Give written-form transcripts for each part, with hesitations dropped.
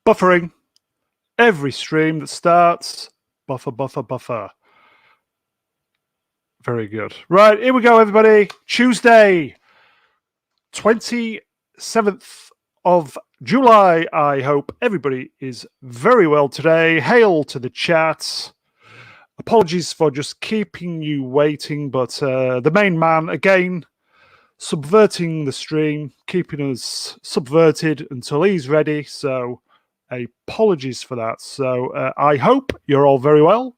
Buffering. Every stream that starts, buffer. Very good. Right, here we go, everybody. Tuesday, 27th of July. I hope everybody is very well today. Hail to the chat. Apologies for just keeping you waiting, but the main man, again, subverting the stream, keeping us subverted until he's ready. So apologies for that. So I hope you're all very well.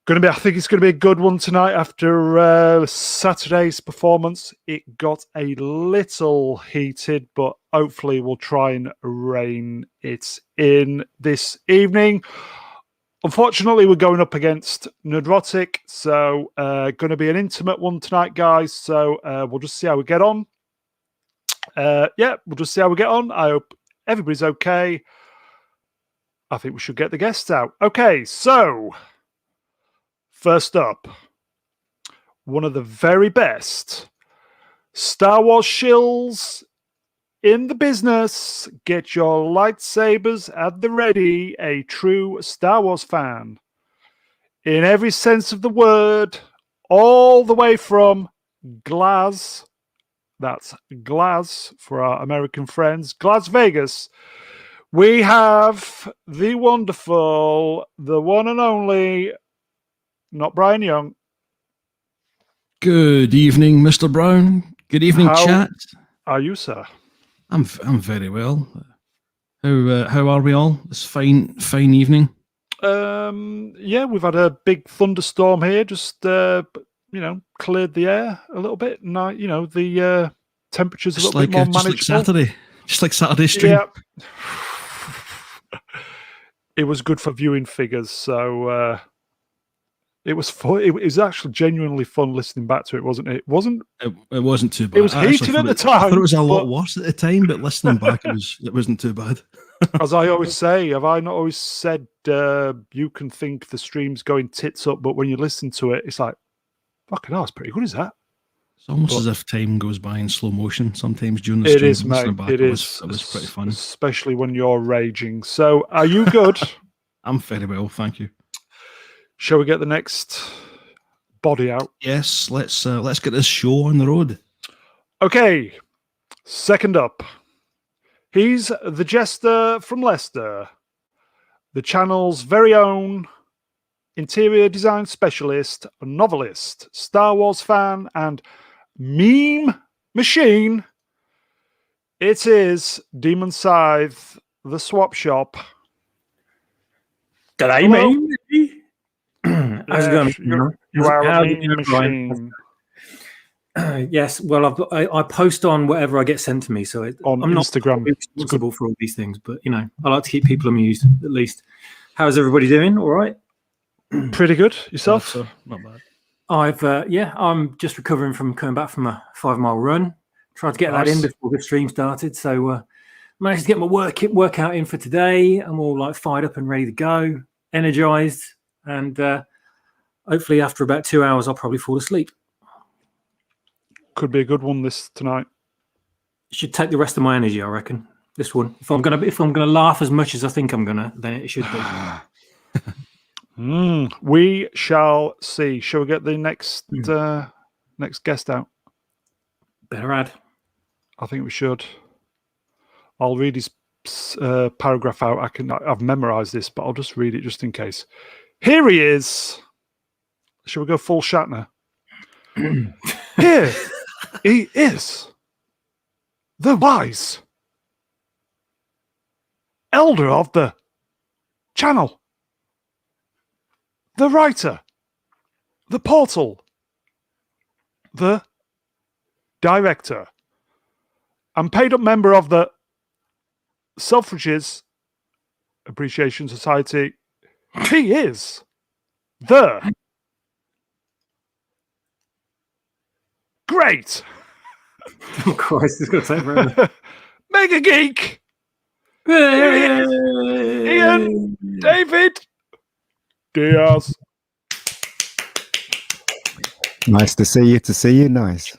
I think it's going to be a good one tonight after Saturday's performance. It got a little heated, but hopefully we'll try and rein it in this evening. Unfortunately, we're going up against Nerdrotic, so going to be an intimate one tonight, guys. So we'll just see how we get on. We'll just see how we get on. I hope everybody's okay. I think we should get the guests out. Okay, so first up, one of the very best Star Wars shills in the business. Get your lightsabers at the ready. A true Star Wars fan. In every sense of the word. All the way from Glas. That's Glas for our American friends. Las Vegas. We have the wonderful, the one and only, not Brian Young. Good evening, Mr. Brown. Good evening, chat. How are you, sir? I'm very well. How are we all? This fine evening. We've had a big thunderstorm here. Just cleared the air a little bit. And the temperatures a little bit more manageable. Just like Saturday stream. Yeah. It was good for viewing figures, so it was fun. It was actually genuinely fun listening back to it, wasn't it? It wasn't too bad. It was heated at the time. I thought it was a lot worse at the time, but listening back, it wasn't too bad. As I always say, have I not always said you can think the stream's going tits up, but when you listen to it, it's like, fucking hell, it's pretty good, is that? It's almost as if time goes by in slow motion sometimes during the stream. It is, mate. It was pretty fun. Especially when you're raging. So, are you good? I'm very well, thank you. Shall we get the next body out? Yes, let's get this show on the road. Okay, second up. He's the Jester from Leicester, the channel's very own interior design specialist, novelist, Star Wars fan, and meme machine. It is Demon Scythe, the swap shop. G'day, me. How's it going? You are a meme machine. Yes, well, I post on whatever I get sent to me, so on I'm Instagram. Not responsible for all these things, but I like to keep people amused at least. How's everybody doing? All right. Pretty good. Yourself? Not bad. I'm just recovering from coming back from a 5-mile run. Tried to get that in before the stream started, so managed to get my workout in for today. I'm all like fired up and ready to go, energized, and hopefully after about 2 hours, I'll probably fall asleep. Could be a good one tonight. It should take the rest of my energy, I reckon. This one, if I'm gonna laugh as much as I think I'm gonna, then it should be. We shall see. Shall we get the next guest out? Better add. I think we should. I'll read his paragraph out. I've memorized this, but I'll just read it just in case. Here he is. Shall we go full Shatner? Here he is, the wise elder of the channel, the writer, the Portal, the director, and paid up member of the Selfridges Appreciation Society. He is the great Oh Christ, it's going to take forever. Mega Geek Ian David Diaz. Nice to see you. Nice.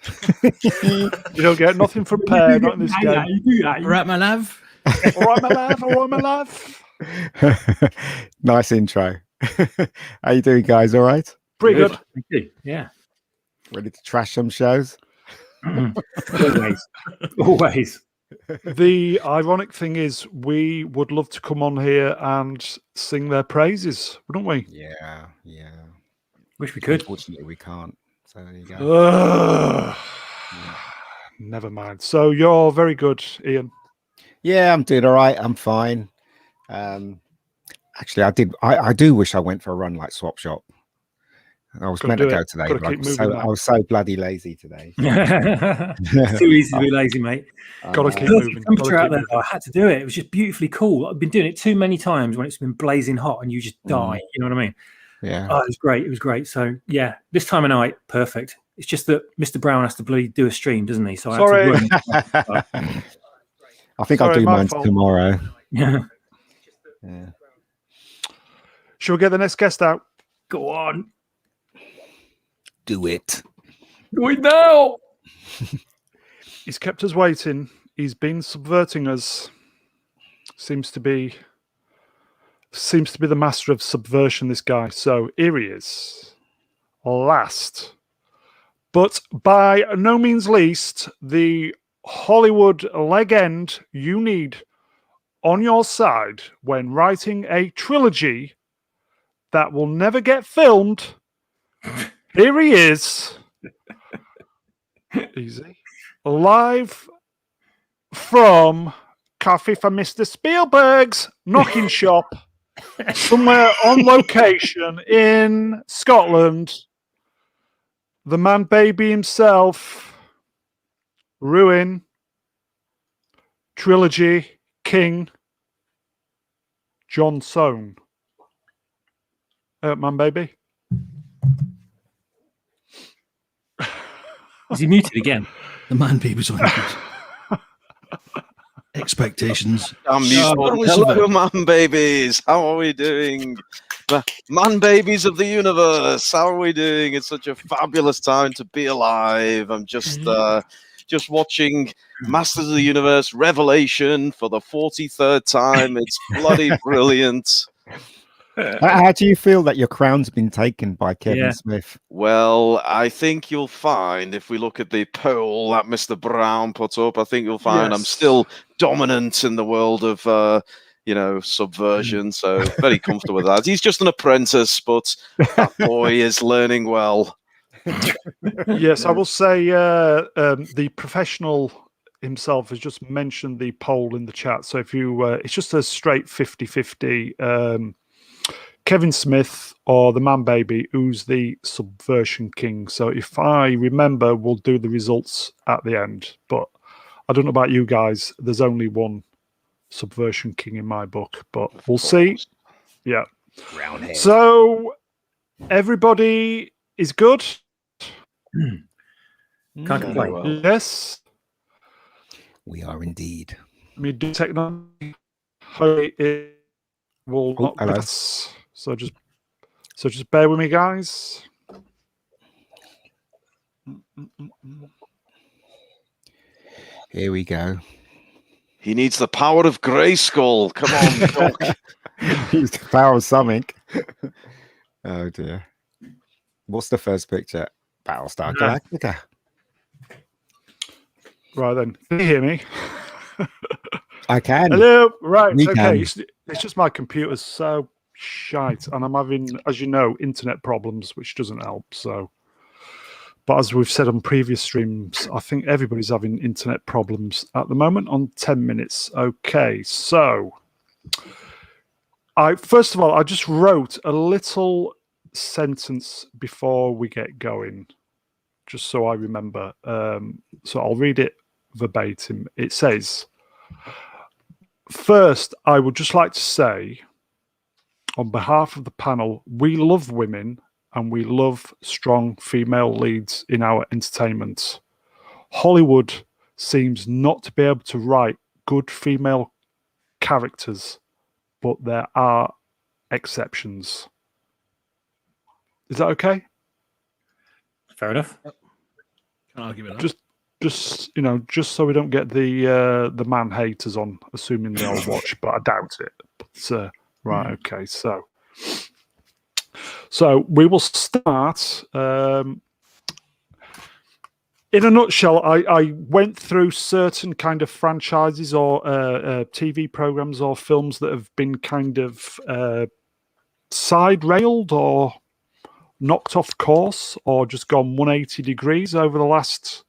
You don't get nothing from Pear, not in this game. You do that. Right, my love. All right, my love. All right, my love. Nice intro. How you doing, guys? All right? Pretty good. Thank you. Yeah. Ready to trash some shows? Always. The ironic thing is, we would love to come on here and sing their praises, wouldn't we? Yeah. Wish we could. Unfortunately, we can't. So there you go. Ugh. Never mind. So you're very good, Ian. Yeah, I'm doing all right. I'm fine. Actually, I do wish I went for a run like Swap Shop. I was meant to go today, but I was so bloody lazy today. Too easy to be lazy, mate. Gotta keep moving. Temperature out there, I had to do it. It was just beautifully cool. I've been doing it too many times when it's been blazing hot and you just die. You know what I mean? Yeah. Oh, it was great. It was great. So yeah, this time of night, perfect. It's just that Mr. Brown has to do a stream, doesn't he? So I have to run. I think I'll do mine tomorrow. Yeah. Shall we get the next guest out? Go on. Do it. Do it now. He's kept us waiting. He's been subverting us. Seems to be the master of subversion, this guy. So here he is. Last, but by no means least, the Hollywood legend you need on your side when writing a trilogy that will never get filmed. Here he is. Easy. Live from Coffee for Mr. Spielberg's knocking shop, somewhere on location in Scotland. The man baby himself, Ruin, Trilogy, King, John Soane. Man baby. Is he muted again? The man baby's on expectations. Hello, man babies. How are we doing? The man babies of the universe. How are we doing? It's such a fabulous time to be alive. I'm just watching Masters of the Universe Revelation for the 43rd time. It's bloody brilliant. How do you feel that your crown's been taken by Kevin Smith? Well, I think you'll find if we look at the poll that Mr. Brown put up, I think you'll find I'm still dominant in the world of, subversion. So very comfortable with that. He's just an apprentice, but that boy is learning well. Yes, I will say the professional himself has just mentioned the poll in the chat. So if you, it's just a straight 50-50. Kevin Smith or the man baby, who's the subversion king. So if I remember, we'll do the results at the end. But I don't know about you guys. There's only one subversion king in my book, but we'll see. Yeah. Roundhead. So everybody is good. Can't complain. Yes. We are indeed. Me do technology. Hopefully it will not hello. pass. So just bear with me, guys. Here we go. He needs the power of Grayskull. Come on, Doc. He's the power of something. Oh dear. What's the first picture? Battlestar Galactica. Right then, can you hear me? I can. Hello. Right. We okay. can. It's just my computer's so shite, and I'm having, as you know, internet problems, which doesn't help. So, but as we've said on previous streams, I think everybody's having internet problems at the moment on 10 minutes. Okay, so first of all, I just wrote a little sentence before we get going, just so I remember. So I'll read it verbatim. It says, "First, I would just like to say, on behalf of the panel, we love women and we love strong female leads in our entertainment. Hollywood seems not to be able to write good female characters, but there are exceptions." Is that okay? Fair enough. Can't argue with that. Just so we don't get the man haters on, assuming they'll watch, but I doubt it. But right, okay, so we will start. In a nutshell, I went through certain kind of franchises or TV programs or films that have been kind of side railed or knocked off course or just gone 180 degrees over the last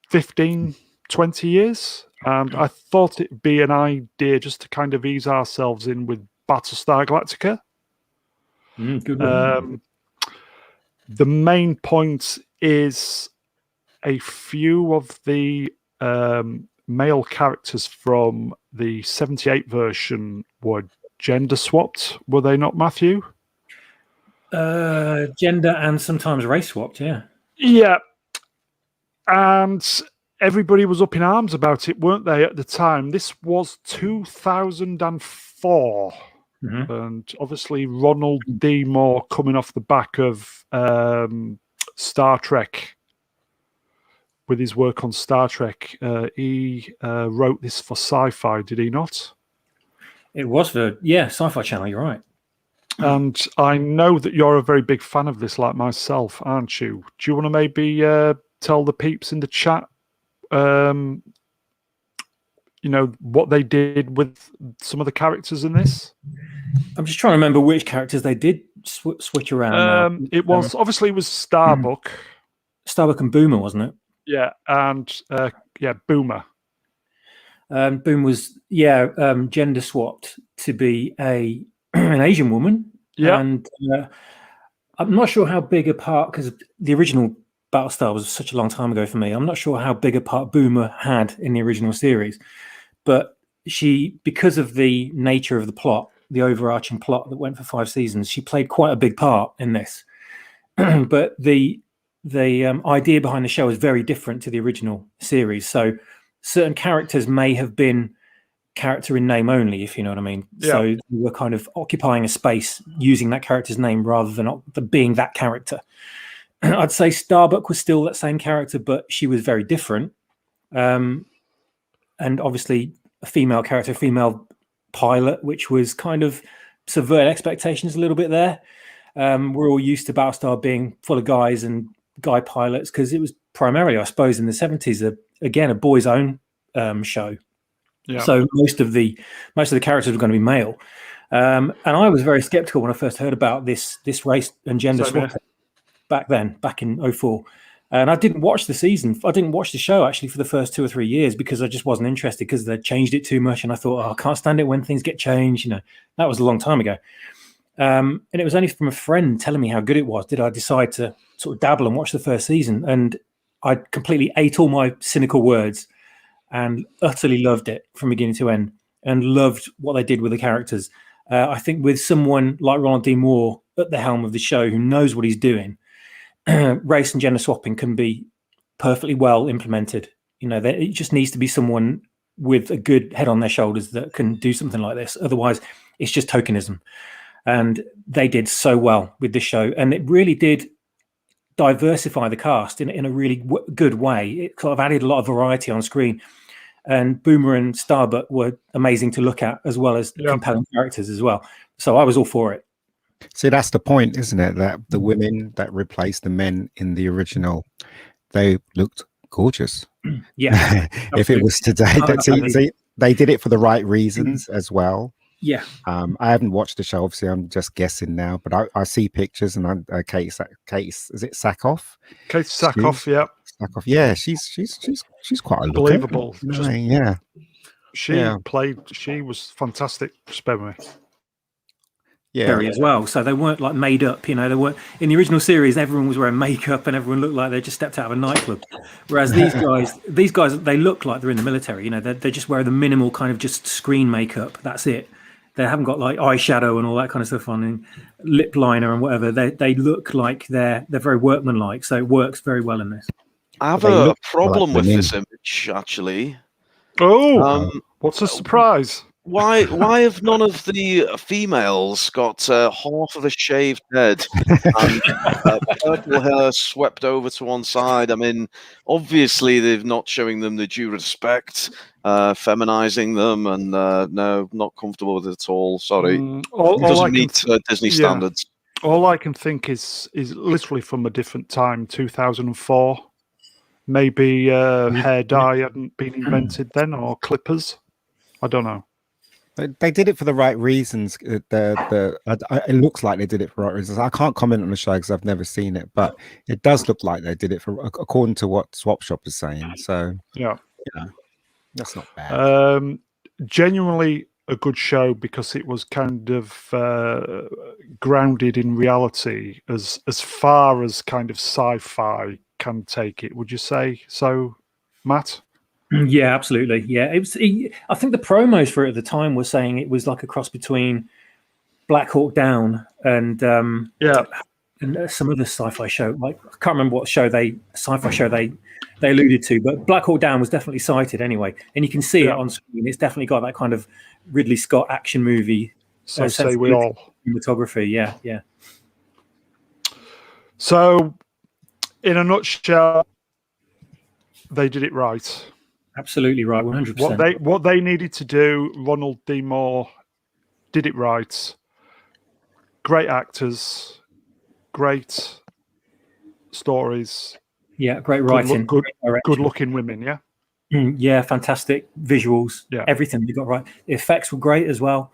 15, 20 years. And I thought it'd be an idea just to kind of ease ourselves in with Battlestar Galactica. Good one. The main point is a few of the male characters from the 78 version were gender swapped, were they not, Matthew? Gender and sometimes race swapped, yeah. Yeah. And everybody was up in arms about it, weren't they, at the time? This was 2004. And obviously Ronald D. Moore, coming off the back of Star Trek, with his work on Star Trek, he wrote this for Sci-Fi, did he not? It was for, Sci-Fi Channel, you're right. And I know that you're a very big fan of this, like myself, aren't you? Do you want to maybe tell the peeps in the chat, what they did with some of the characters in this? I'm just trying to remember which characters they did switch around. It was Starbuck. Starbuck and Boomer, wasn't it? Yeah, and Boomer. Boom was gender swapped to be an Asian woman. Yeah, and I'm not sure how big a part, because the original Battlestar was such a long time ago for me. I'm not sure how big a part Boomer had in the original series, but she, because of the nature of the plot, the overarching plot that went for 5 seasons, she played quite a big part in this. But the idea behind the show is very different to the original series. So certain characters may have been character in name only, if you know what I mean. Yeah. So we were kind of occupying a space using that character's name rather than being that character. I'd say Starbuck was still that same character, but she was very different. And obviously a female character, female pilot, which was kind of subvert expectations a little bit there. We're all used to Battlestar being full of guys and guy pilots because it was primarily, I suppose, in the 70s, again, a boys' own show. Yeah. So most of the characters were going to be male. And I was very skeptical when I first heard about this race and gender swap back in 2004. And I didn't watch the season. I didn't watch the show actually for the first 2 or 3 years because I just wasn't interested because they changed it too much. And I thought, I can't stand it when things get changed. That was a long time ago. And it was only from a friend telling me how good it was did I decide to sort of dabble and watch the first season. And I completely ate all my cynical words and utterly loved it from beginning to end and loved what they did with the characters. I think with someone like Ronald D. Moore at the helm of the show who knows what he's doing, race and gender swapping can be perfectly well implemented. It just needs to be someone with a good head on their shoulders that can do something like this. Otherwise, it's just tokenism. And they did so well with this show. And it really did diversify the cast in a really good way. It sort of added a lot of variety on screen. And Boomer and Starbuck were amazing to look at, as well as compelling characters as well. So I was all for it. See, that's the point, isn't it? That the women that replaced the men in the original, they looked gorgeous. Yeah. If it was today, they did it for the right reasons as well. Yeah. I haven't watched the show. Obviously, I'm just guessing now, but I see pictures and Kate, is it Sackhoff? Kate Sackhoff, yeah. Sackhoff, yeah. She's quite a believable. She was fantastic. Spare me. Yeah. as well. So they weren't like made up. They weren't in the original series. Everyone was wearing makeup and everyone looked like they just stepped out of a nightclub. Whereas these guys, they look like they're in the military. They just wear the minimal kind of just screen makeup. That's it. They haven't got like eyeshadow and all that kind of stuff on, and lip liner and whatever. They look like they're very workmanlike. So it works very well in this. I have a problem with this image, actually. Oh, what's a surprise? Why have none of the females got half of a shaved head and purple hair swept over to one side? I mean, obviously they're not showing them the due respect, feminizing them, and no, not comfortable with it at all. Sorry, it doesn't meet Disney standards. All I can think is literally from a different time, 2004. Maybe hair dye hadn't been invented then, or clippers. I don't know. They did it for the right reasons. It looks like they did it for the right reasons. I can't comment on the show because I've never seen it, but it does look like they did it for according to what Swap Shop is saying. So yeah, that's not bad. Genuinely a good show because it was kind of grounded in reality as far as kind of sci-fi can take it. Would you say so, Matt? Yeah, absolutely. Yeah, I think the promos for it at the time were saying it was like a cross between Black Hawk Down and some other sci-fi show. Like I can't remember what sci-fi show they alluded to, but Black Hawk Down was definitely cited anyway, and you can see it on screen. It's definitely got that kind of Ridley Scott action movie. So say we all. Cinematography, yeah. So, in a nutshell, they did it right. Absolutely right, 100%. What they needed to do, Ronald D. Moore did it right. Great actors, great stories. Yeah, great writing. Good looking women, yeah? Yeah, fantastic visuals. Yeah. Everything they got right. The effects were great as well.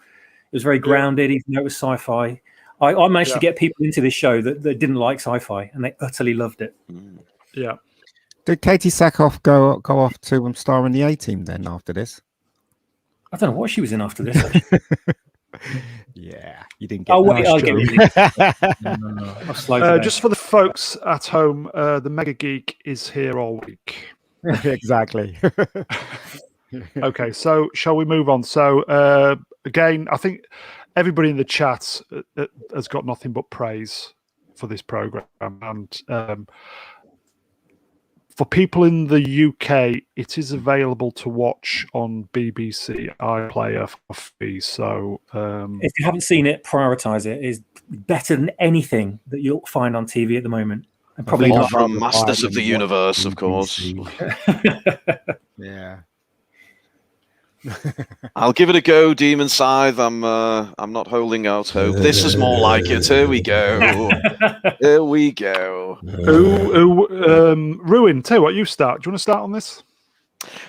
It was very grounded, even though it was sci-fi. I managed to get people into this show that didn't like sci-fi, and they utterly loved it. Yeah. Did Katie Sackhoff go off to star in the A-Team then after this? I don't know what she was in after this. Yeah, you didn't get. Oh wait, I'll give you. No. Just for the folks at home, the Mega Geek is here all week. Exactly. Okay, so shall we move on? So again, I think everybody in the chat has got nothing but praise for this program, and for people in the UK, it is available to watch on BBC iPlayer for free. So if you haven't seen it, prioritize it. It's better than anything that you'll find on TV at the moment. And probably not from Masters of the Universe, of course. Yeah. I'll give it a go, Demon Scythe. I'm not holding out hope. This is more like it. Here we go. Here we go. Ruin, tell you what, you start. Do you want to start on this?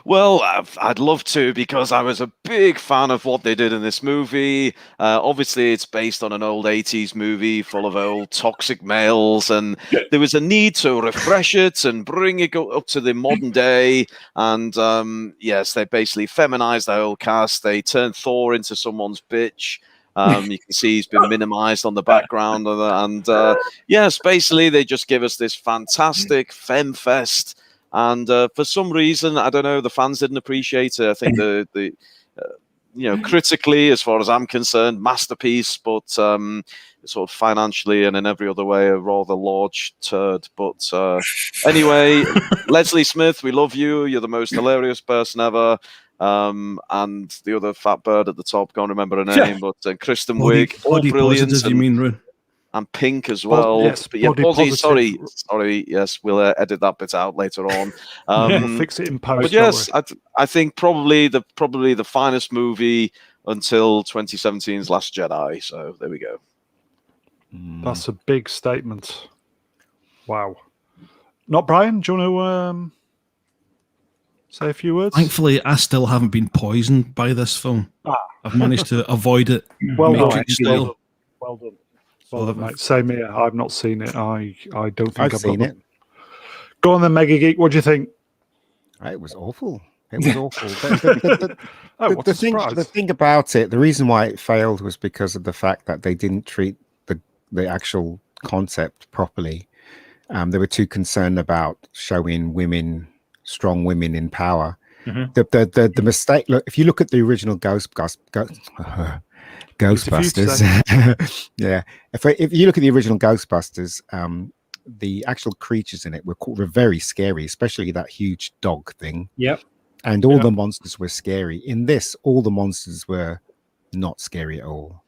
Well, I'd love to, because I was a big fan of what they did in this movie. Obviously, it's based on an old 80s movie full of old toxic males, and there was a need to refresh it and bring it up to the modern day. And yes, they basically feminized the whole cast. They turned Thor into someone's bitch. You can see he's been minimized on the background. And yes, basically, they just give us this fantastic femme fest. And for some reason, I don't know, the fans didn't appreciate it. I think the critically, as far as I'm concerned, masterpiece, but sort of financially and in every other way, a rather large turd. But anyway, Leslie Smith, we love you. You're the most hilarious person ever. And the other fat bird at the top, can't remember her name, but Kristen Wiig, all brilliant. You mean, Ron? And Pink as well. Yes, but yeah, body, sorry. Yes, we'll edit that bit out later on. We'll fix it in post. But yes, I think probably the finest movie until 2017's Last Jedi. So there we go. That's a big statement. Wow. Not Brian. Do you want to say a few words? Thankfully, I still haven't been poisoned by this film. I've managed to avoid it. Well Matrix done. style. Well done. Well, mate, same here. I've not seen it. I don't think I've seen it. Go on then, Mega Geek. What do you think? It was awful. It was awful. The thing about it, the reason why it failed was because of the fact that they didn't treat the actual concept properly. They were too concerned about showing strong women in power. Mhm. The mistake. Look, if you look at the original Ghostbusters, yeah. If you look at the original Ghostbusters, the actual creatures in it were very scary, especially that huge dog thing. Yep. And all the monsters were scary. In this, all the monsters were not scary at all.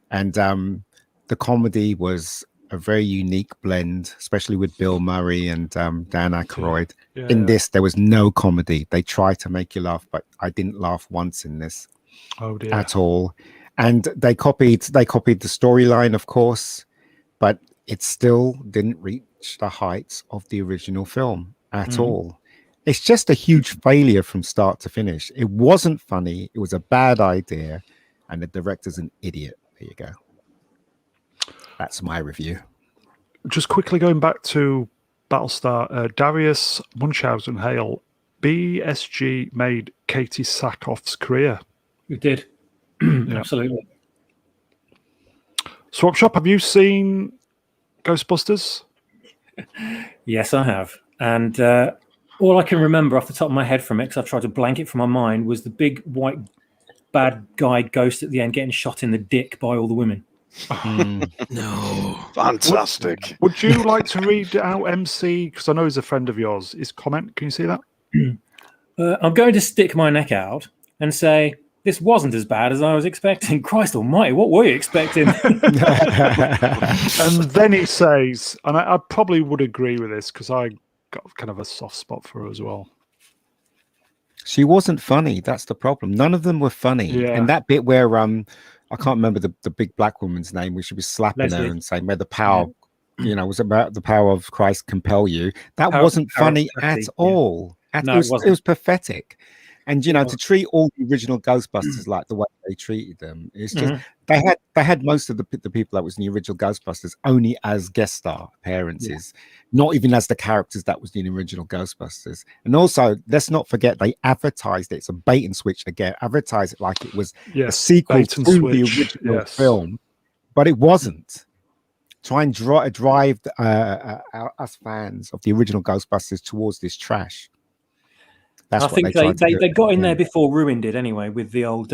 And the comedy was a very unique blend, especially with Bill Murray and Dan Aykroyd. In this, there was no comedy. They tried to make you laugh, but I didn't laugh once in this at all. And they copied the storyline, of course, but it still didn't reach the heights of the original film at all. It's just a huge failure from start to finish. It wasn't funny. It was a bad idea. And the director's an idiot. There you go. That's my review. Just quickly going back to Battlestar, Darius Munchausen Hale, BSG made Katie Sackhoff's career. It did. Absolutely. Swap Shop, have you seen Ghostbusters? Yes, I have. And all I can remember off the top of my head from it, because I tried to blank it from my mind, was the big white bad guy ghost at the end getting shot in the dick by all the women. No. Fantastic. Would you like to read out MC, because I know he's a friend of yours, his comment? Can you see that? I'm going to stick my neck out and say, this wasn't as bad as I was expecting. Christ almighty, what were you expecting? And then he says, and I probably would agree with this because I got kind of a soft spot for her as well. She wasn't funny. That's the problem. None of them were funny. Yeah. And that bit where I can't remember the big black woman's name, where she was slapping Leslie. her and saying, "May the power, was about the power of Christ compel you." That wasn't funny at all. It was pathetic. And to treat all the original Ghostbusters like the way they treated them, it's just they had most of the people that was in the original Ghostbusters only as guest star appearances, not even as the characters that was in the original Ghostbusters. And also, let's not forget they advertised it. It's a bait and switch again. Advertised it like it was a sequel to the original film, but it wasn't. Try and drive us fans of the original Ghostbusters towards this trash. I think they got in there before Ruin did anyway, with the old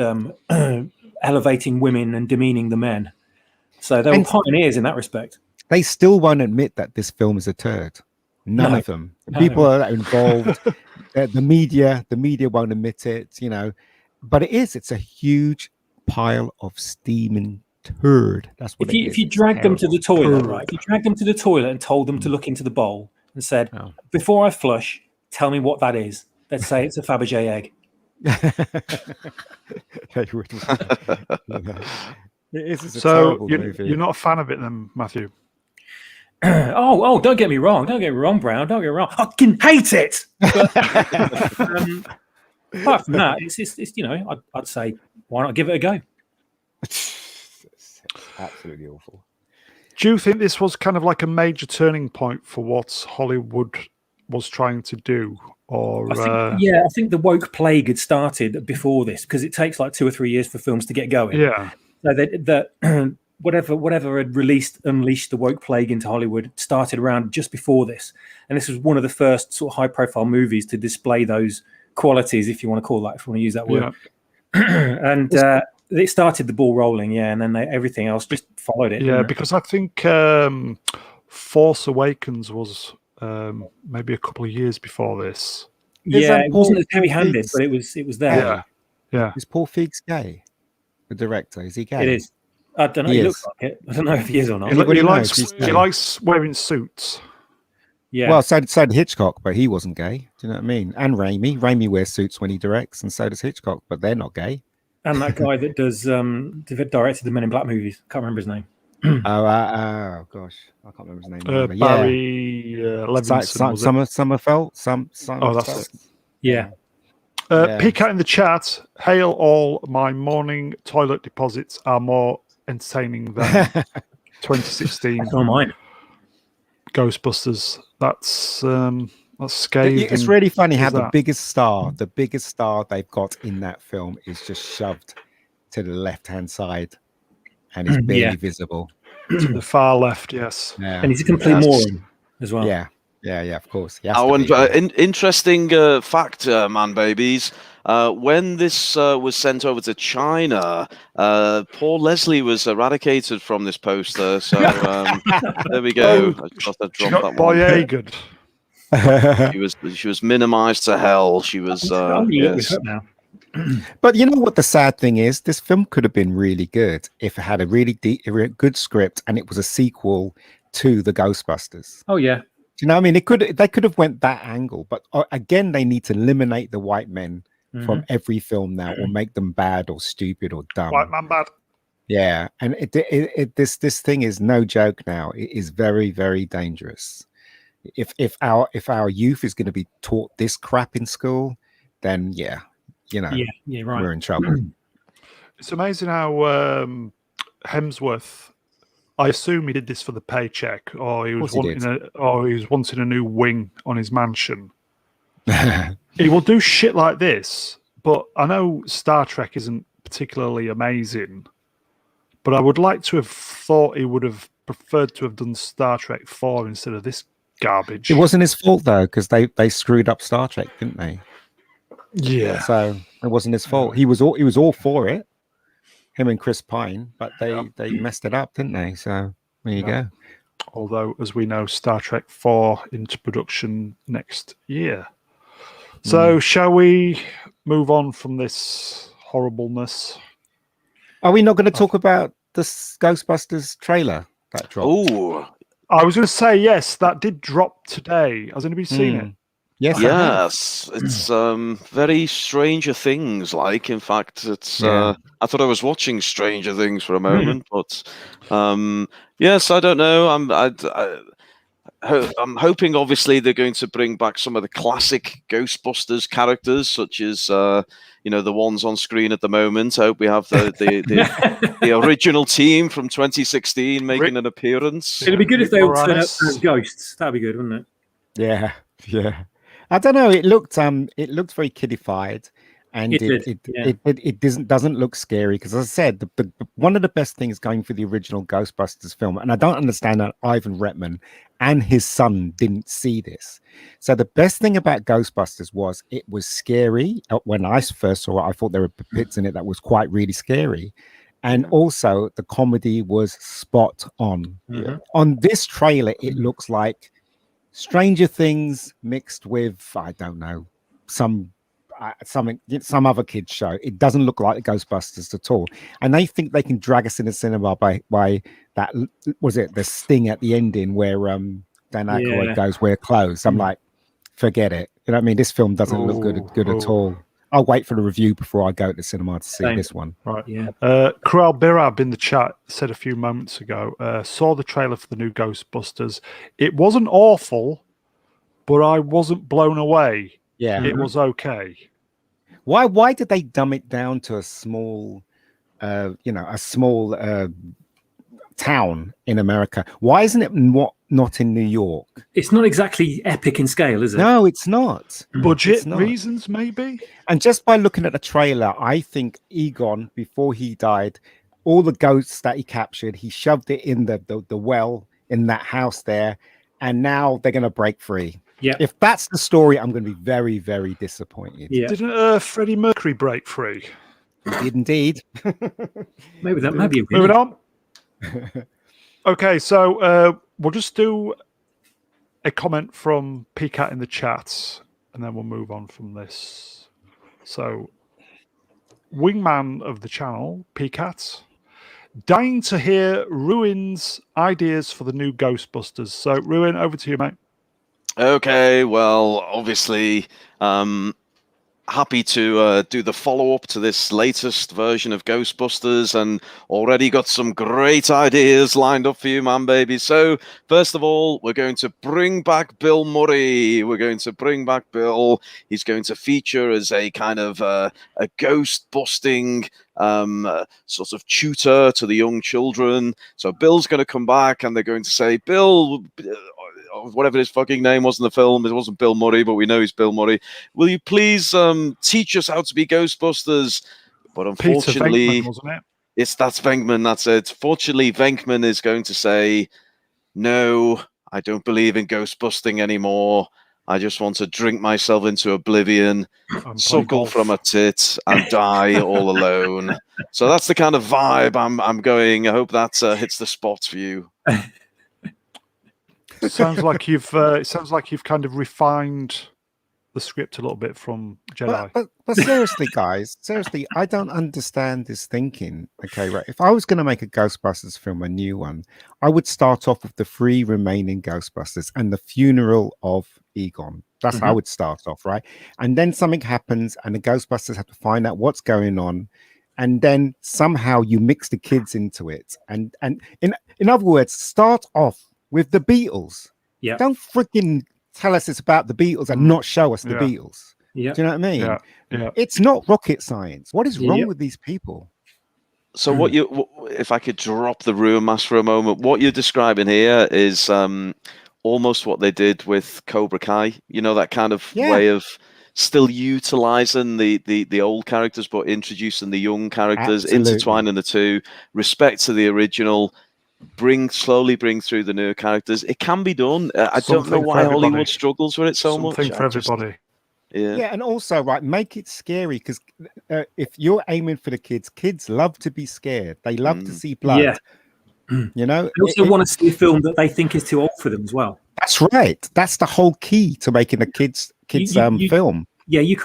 elevating women and demeaning the men. So they were pioneers in that respect. They still won't admit that this film is a turd. None of them. The people that are involved, the media won't admit it, But it is. It's a huge pile of steaming turd. That's what it is. If you drag them to the toilet, right? If you drag them to the toilet and told them to look into the bowl and said, before I flush, tell me what that is. Let's say it's a Fabergé egg. So you're not a fan of it then, Matthew? Oh, don't get me wrong. Don't get me wrong, Brown. Don't get me wrong. I fucking hate it. But, apart from that, it's I'd say, why not give it a go? It's absolutely awful. Do you think this was kind of like a major turning point for what Hollywood was trying to do? Or I think the woke plague had started before this, because it takes like 2 or 3 years for films to get going. Yeah. So whatever had unleashed the woke plague into Hollywood started around just before this, and this was one of the first sort of high-profile movies to display those qualities, if you want to call that, if you want to use that word. And it started the ball rolling, and then everything else just followed it. Yeah, because I think Force Awakens was maybe a couple of years before this. It wasn't as heavy-handed, but it was there. Yeah. Is Paul Feig gay? The director, is he gay? It is. I don't know. He looks like it. I don't know if he is or not. He likes wearing suits. Yeah. Well, so did Hitchcock, but he wasn't gay. Do you know what I mean? And Raimi wears suits when he directs, and so does Hitchcock, but they're not gay. And that guy that directed the Men in Black movies. Can't remember his name. Oh gosh, I can't remember his name. Barry Levinson. Sommerfeld. That's it. Yeah. Peacock in the chat. Hail all my morning toilet deposits are more entertaining than 2016 That's all mine. Ghostbusters. That's That's scathing. It's really funny how is the that? biggest star they've got in that film is just shoved to the left-hand side and is barely visible. To the far left, yes. Yeah. And he's a complete moron as well. Yeah, of course. He has Oh, to and be. interesting fact, man babies. When this was sent over to China, poor Leslie was eradicated from this poster. So there we go. I just have to She drop got that one. boyegged. She was minimized to hell. She was yes. Now. But you know what the sad thing is? This film could have been really good if it had a really good script and it was a sequel to the Ghostbusters. Oh yeah. Do you know what I mean? They could have went that angle, but again, they need to eliminate the white men from every film now, or make them bad or stupid or dumb. White man bad. Yeah, and this thing is no joke now. It is very, very dangerous. If our youth is going to be taught this crap in school, then yeah, right. We're in trouble. It's amazing how Hemsworth. I assume he did this for the paycheck, or he was wanting a new wing on his mansion. He will do shit like this, but I know Star Trek isn't particularly amazing. But I would like to have thought he would have preferred to have done Star Trek 4 instead of this garbage. It wasn't his fault though, because they screwed up Star Trek, didn't they? Yeah. So it wasn't his fault. He was all for it. Him and Chris Pine, but they messed it up, didn't they? So there you go. Although, as we know, Star Trek 4 into production next year. So shall we move on from this horribleness? Are we not going to talk about the Ghostbusters trailer that dropped? Oh, I was going to say, yes, that did drop today. Has anybody seen it? Yes. yes, it's very Stranger Things like. In fact, it's I thought I was watching Stranger Things for a moment, but yes, I don't know. I'm hoping, obviously, they're going to bring back some of the classic Ghostbusters characters, such as the ones on screen at the moment. I hope we have the original team from 2016 making an appearance. It'd be good if they all turned up as ghosts. That'd be good, wouldn't it? Yeah. I don't know. It looked very kiddified, and it doesn't look scary because, as I said, the one of the best things going for the original Ghostbusters film, and I don't understand that Ivan Reitman and his son didn't see this. So the best thing about Ghostbusters was it was scary. When I first saw it, I thought there were bits in it that was quite really scary. And also the comedy was spot on. On this trailer, it looks like Stranger Things mixed with, I don't know, some other kids show. It doesn't look like the Ghostbusters at all, and they think they can drag us in the cinema by that. Was it the sting at the ending where Dan Aykroyd goes, "We're closed"? I'm like, forget it. You know what I mean? This film doesn't look good at all. I'll wait for the review before I go to the cinema to see this one. Right. Yeah. Kural Birab in the chat said a few moments ago, saw the trailer for the new Ghostbusters. It wasn't awful, but I wasn't blown away. Yeah. It was okay. Why did they dumb it down to a small town in America? Why isn't it not in New York? It's not exactly epic in scale, is it? No, it's not. Budget reasons, maybe. And just by looking at the trailer, I think Egon, before he died, all the ghosts that he captured, he shoved it in the well in that house there, and now they're going to break free. Yeah. If that's the story, I'm going to be very, very disappointed. Yeah. Didn't Freddie Mercury break free? He did indeed. Maybe that might be a moving on. Okay, so we'll just do a comment from PCAT in the chat, and then we'll move on from this. So, wingman of the channel, PCAT, dying to hear Ruin's ideas for the new Ghostbusters. So, Ruin, over to you, mate. Okay, well, obviously, happy to do the follow-up to this latest version of Ghostbusters, and already got some great ideas lined up for you, man, baby. So, first of all, we're going to bring back Bill Murray. We're going to bring back Bill. He's going to feature as a kind of a ghost-busting sort of tutor to the young children. So Bill's going to come back, and they're going to say, Bill, whatever his fucking name was in the film. It wasn't Bill Murray, but we know he's Bill Murray. Will you please teach us how to be Ghostbusters? But unfortunately, Peter Venkman, wasn't it? that's Venkman. That's it. Fortunately, Venkman is going to say, "No, I don't believe in ghostbusting anymore. I just want to drink myself into oblivion, suckle from a tit, and die all alone." So that's the kind of vibe I'm going. I hope that hits the spot for you. It sounds like you've kind of refined the script a little bit from Jedi. But seriously, guys, I don't understand this thinking. Okay, right. If I was going to make a Ghostbusters film, a new one, I would start off with the 3 remaining Ghostbusters and the funeral of Egon. That's how I would start off, right? And then something happens and the Ghostbusters have to find out what's going on. And then somehow you mix the kids into it. And in other words, start off with the Beatles. Yeah. Don't freaking tell us it's about the Beatles and not show us the Beatles. Yeah. Do you know what I mean? Yeah. It's not rocket science. What is wrong with these people? So if I could drop the rumor mask for a moment, what you're describing here is almost what they did with Cobra Kai. You know, that kind of way of still utilizing the old characters, but introducing the young characters, intertwining the two, respect to the original, slowly bring through the new characters. It can be done. I don't know why Hollywood struggles with it so much. Something for everybody. Yeah, and also, right, make it scary, because if you're aiming for the kids love to be scared. They love to see blood. Yeah. You know, They also want to see a film that they think is too old for them as well. That's right. That's the whole key to making a kids film. Yeah, you're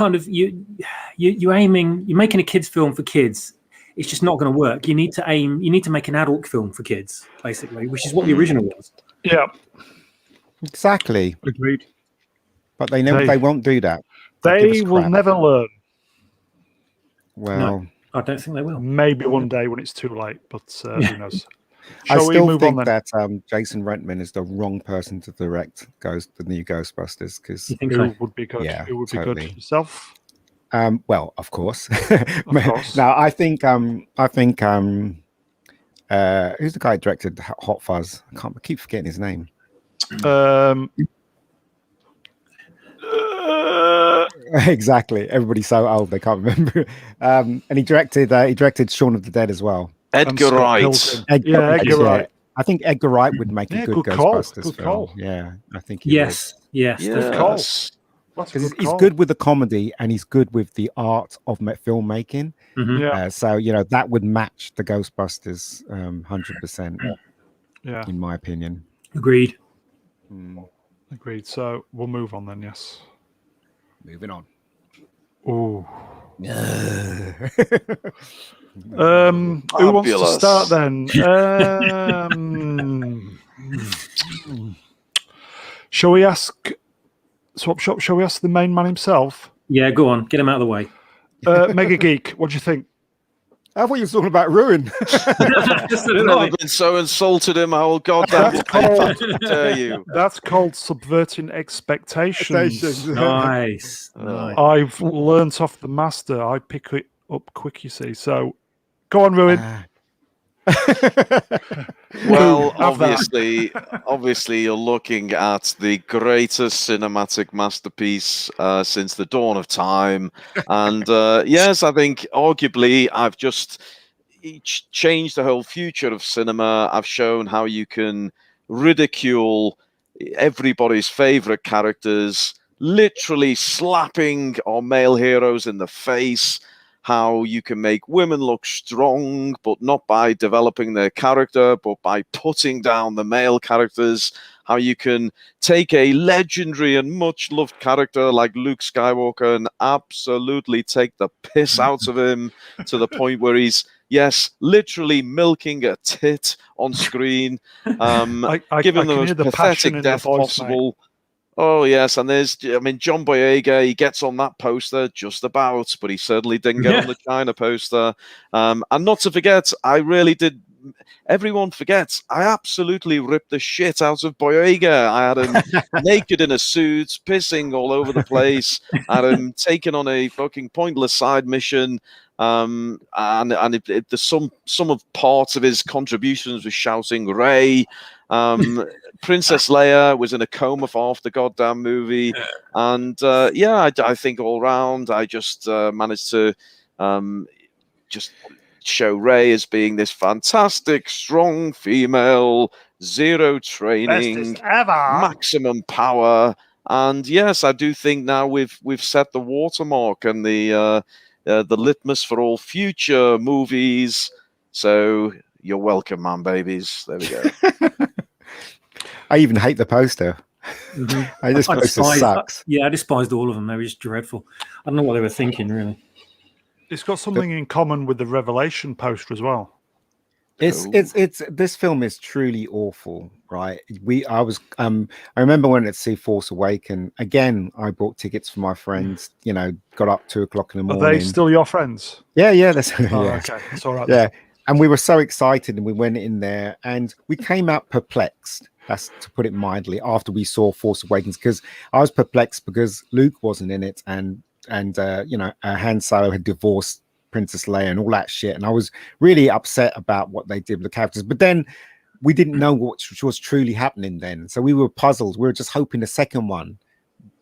making a kids film for kids. It's just not going to work. You need to make an adult film for kids, basically, which is what the original was. Yeah, exactly. Agreed. But they won't do that. They will never learn. Well, no, I don't think they will. Maybe one day when it's too late, but who knows? I still think that Jason Reitman is the wrong person to direct the new Ghostbusters, because it would be good. Yeah, it would totally. be good yourself. Well, of course. Of course. Now, I think who's the guy who directed Hot Fuzz? I keep forgetting his name. Exactly. Everybody's so old they can't remember. And he directed Shaun of the Dead as well. Edgar Wright. Edgar Wright. I think Edgar Wright would make a good Ghostbusters film. Call. Yeah, I think he yes. Good call. Because he's good with the comedy and he's good with the art of filmmaking. So that would match the Ghostbusters 100%. Yeah, in my opinion. Agreed. Agreed. So we'll move on then. Yes. Moving on. Oh. Who wants to start then? Shall we ask Swap Shop? Shall we ask the main man himself? Yeah, go on, get him out of the way. Mega Geek, what do you think? I thought you were talking about Ruin. I've been so insulted in my whole goddamn life. How dare you? That's called subverting expectations. Nice. I've learnt off the master. I pick it up quick, you see. So, go on, Ruin. Well, obviously, you're looking at the greatest cinematic masterpiece since the dawn of time, and yes, I think arguably I've just changed the whole future of cinema. I've shown how you can ridicule everybody's favorite characters, literally slapping our male heroes in the face. How you can make women look strong, but not by developing their character, but by putting down the male characters. How you can take a legendary and much loved character like Luke Skywalker and absolutely take the piss out of him to the point where he's, yes, literally milking a tit on screen, give him the most pathetic death possible. Mate. Oh, yes, and John Boyega, he gets on that poster just about, but he certainly didn't get on the China poster. And not to forget, I really did, everyone forgets, I absolutely ripped the shit out of Boyega. I had him naked in a suit, pissing all over the place. I had him taken on a fucking pointless side mission. And some of parts of his contributions was shouting Ray. Princess Leia was in a coma for half the goddamn movie, and I think all round I just managed to just show Rey as being this fantastic, strong female, zero training, Bestest ever. maximum power. And yes, I do think now we've set the watermark and the litmus for all future movies. So you're welcome, man, babies. There we go. I even hate the poster. I just poster sucks. I despised all of them. They were just dreadful. I don't know what they were thinking, really. It's got something in common with the Revelation poster as well. It's this film is truly awful, right? I remember when at see Force Awakens again. I bought tickets for my friends. You know, got up 2 o'clock in the morning. Are they still your friends? Yeah. That's Oh, yeah. okay, it's all right. Yeah, and we were so excited, and we went in there, and we came out perplexed. That's to put it mildly. After we saw Force Awakens, because I was perplexed because Luke wasn't in it, and Han Solo had divorced Princess Leia and all that shit, and I was really upset about what they did with the characters. But then we didn't know what was truly happening then, so we were puzzled. We were just hoping the second one,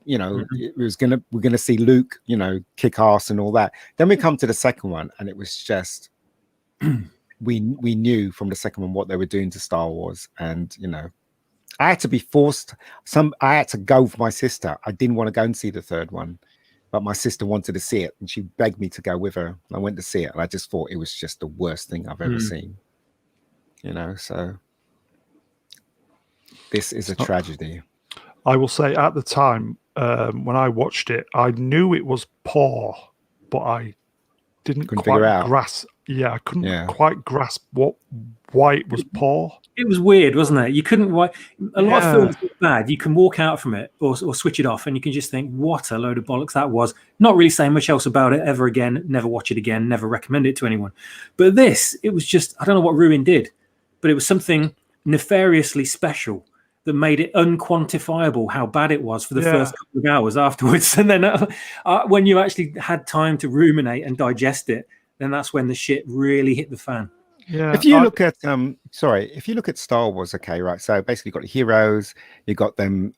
we're gonna see Luke, kick ass and all that. Then we come to the second one, and it was just we knew from the second one what they were doing to Star Wars, and I had to be forced. I had to go with my sister. I didn't want to go and see the third one, but my sister wanted to see it, and she begged me to go with her. I went to see it, and I just thought it was just the worst thing I've ever seen. So this is a tragedy. I will say at the time when I watched it, I knew it was poor, but I couldn't quite grasp. Yeah, I couldn't quite grasp why it was poor. It was weird, wasn't it? You couldn't write a lot of films are bad. You can walk out from it or switch it off, and you can just think, "What a load of bollocks that was!" Not really saying much else about it ever again. Never watch it again. Never recommend it to anyone. But this, it was just, I don't know what Ruin did, but it was something nefariously special that made it unquantifiable how bad it was for the first couple of hours afterwards. And then when you actually had time to ruminate and digest it, then that's when the shit really hit the fan. Yeah. If you look at if you look at Star Wars, okay, right. So basically, you've got the heroes, you got them.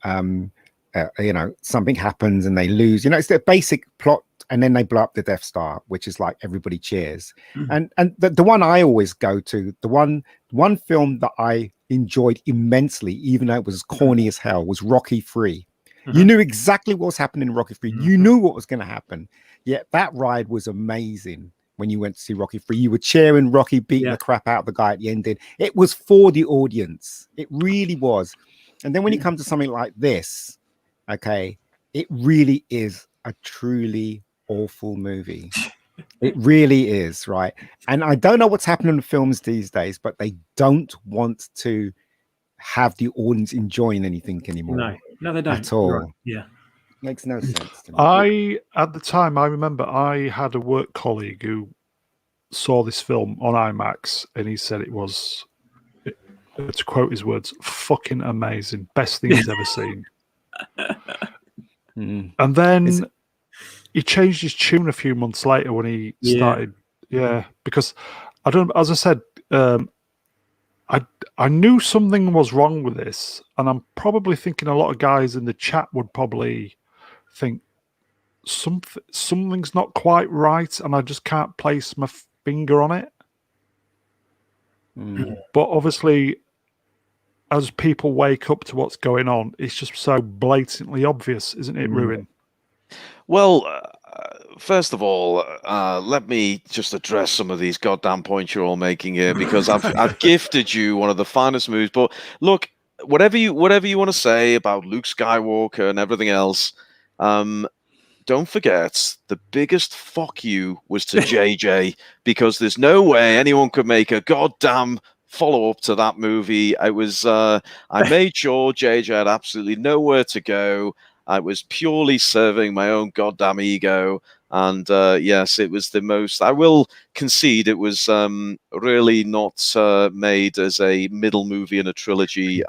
Something happens and they lose. It's the basic plot, and then they blow up the Death Star, which is like everybody cheers. And the one I always go to, the one film that I enjoyed immensely, even though it was corny as hell, was Rocky III. You knew exactly what was happening in Rocky III. You knew what was going to happen. Yet that ride was amazing. When you went to see Rocky III, you were cheering Rocky beating the crap out of the guy at the end. It was for the audience. It really was. And then when you come to something like this, okay, it really is a truly awful movie. It really is, right? And I don't know what's happening in films these days, but they don't want to have the audience enjoying anything anymore. No, they don't. At all. Right. Yeah. Makes no sense to me. At the time, I remember I had a work colleague who saw this film on IMAX, and he said it was, to quote his words, fucking amazing. Best thing he's ever seen. And then he changed his tune a few months later when he started. Yeah, because as I said, I knew something was wrong with this, and I'm probably thinking a lot of guys in the chat would probably think something's not quite right, and I just can't place my finger on it. But obviously, as people wake up to what's going on, it's just so blatantly obvious, isn't it, Ruin? Well, first of all, let me just address some of these goddamn points you're all making here, because I've gifted you one of the finest movies. But look, whatever you want to say about Luke Skywalker and everything else, don't forget the biggest fuck you was to JJ, because there's no way anyone could make a goddamn follow-up to that movie. I made sure JJ had absolutely nowhere to go. I was purely serving my own goddamn ego. And yes, it was the most, I will concede, it was really not made as a middle movie in a trilogy.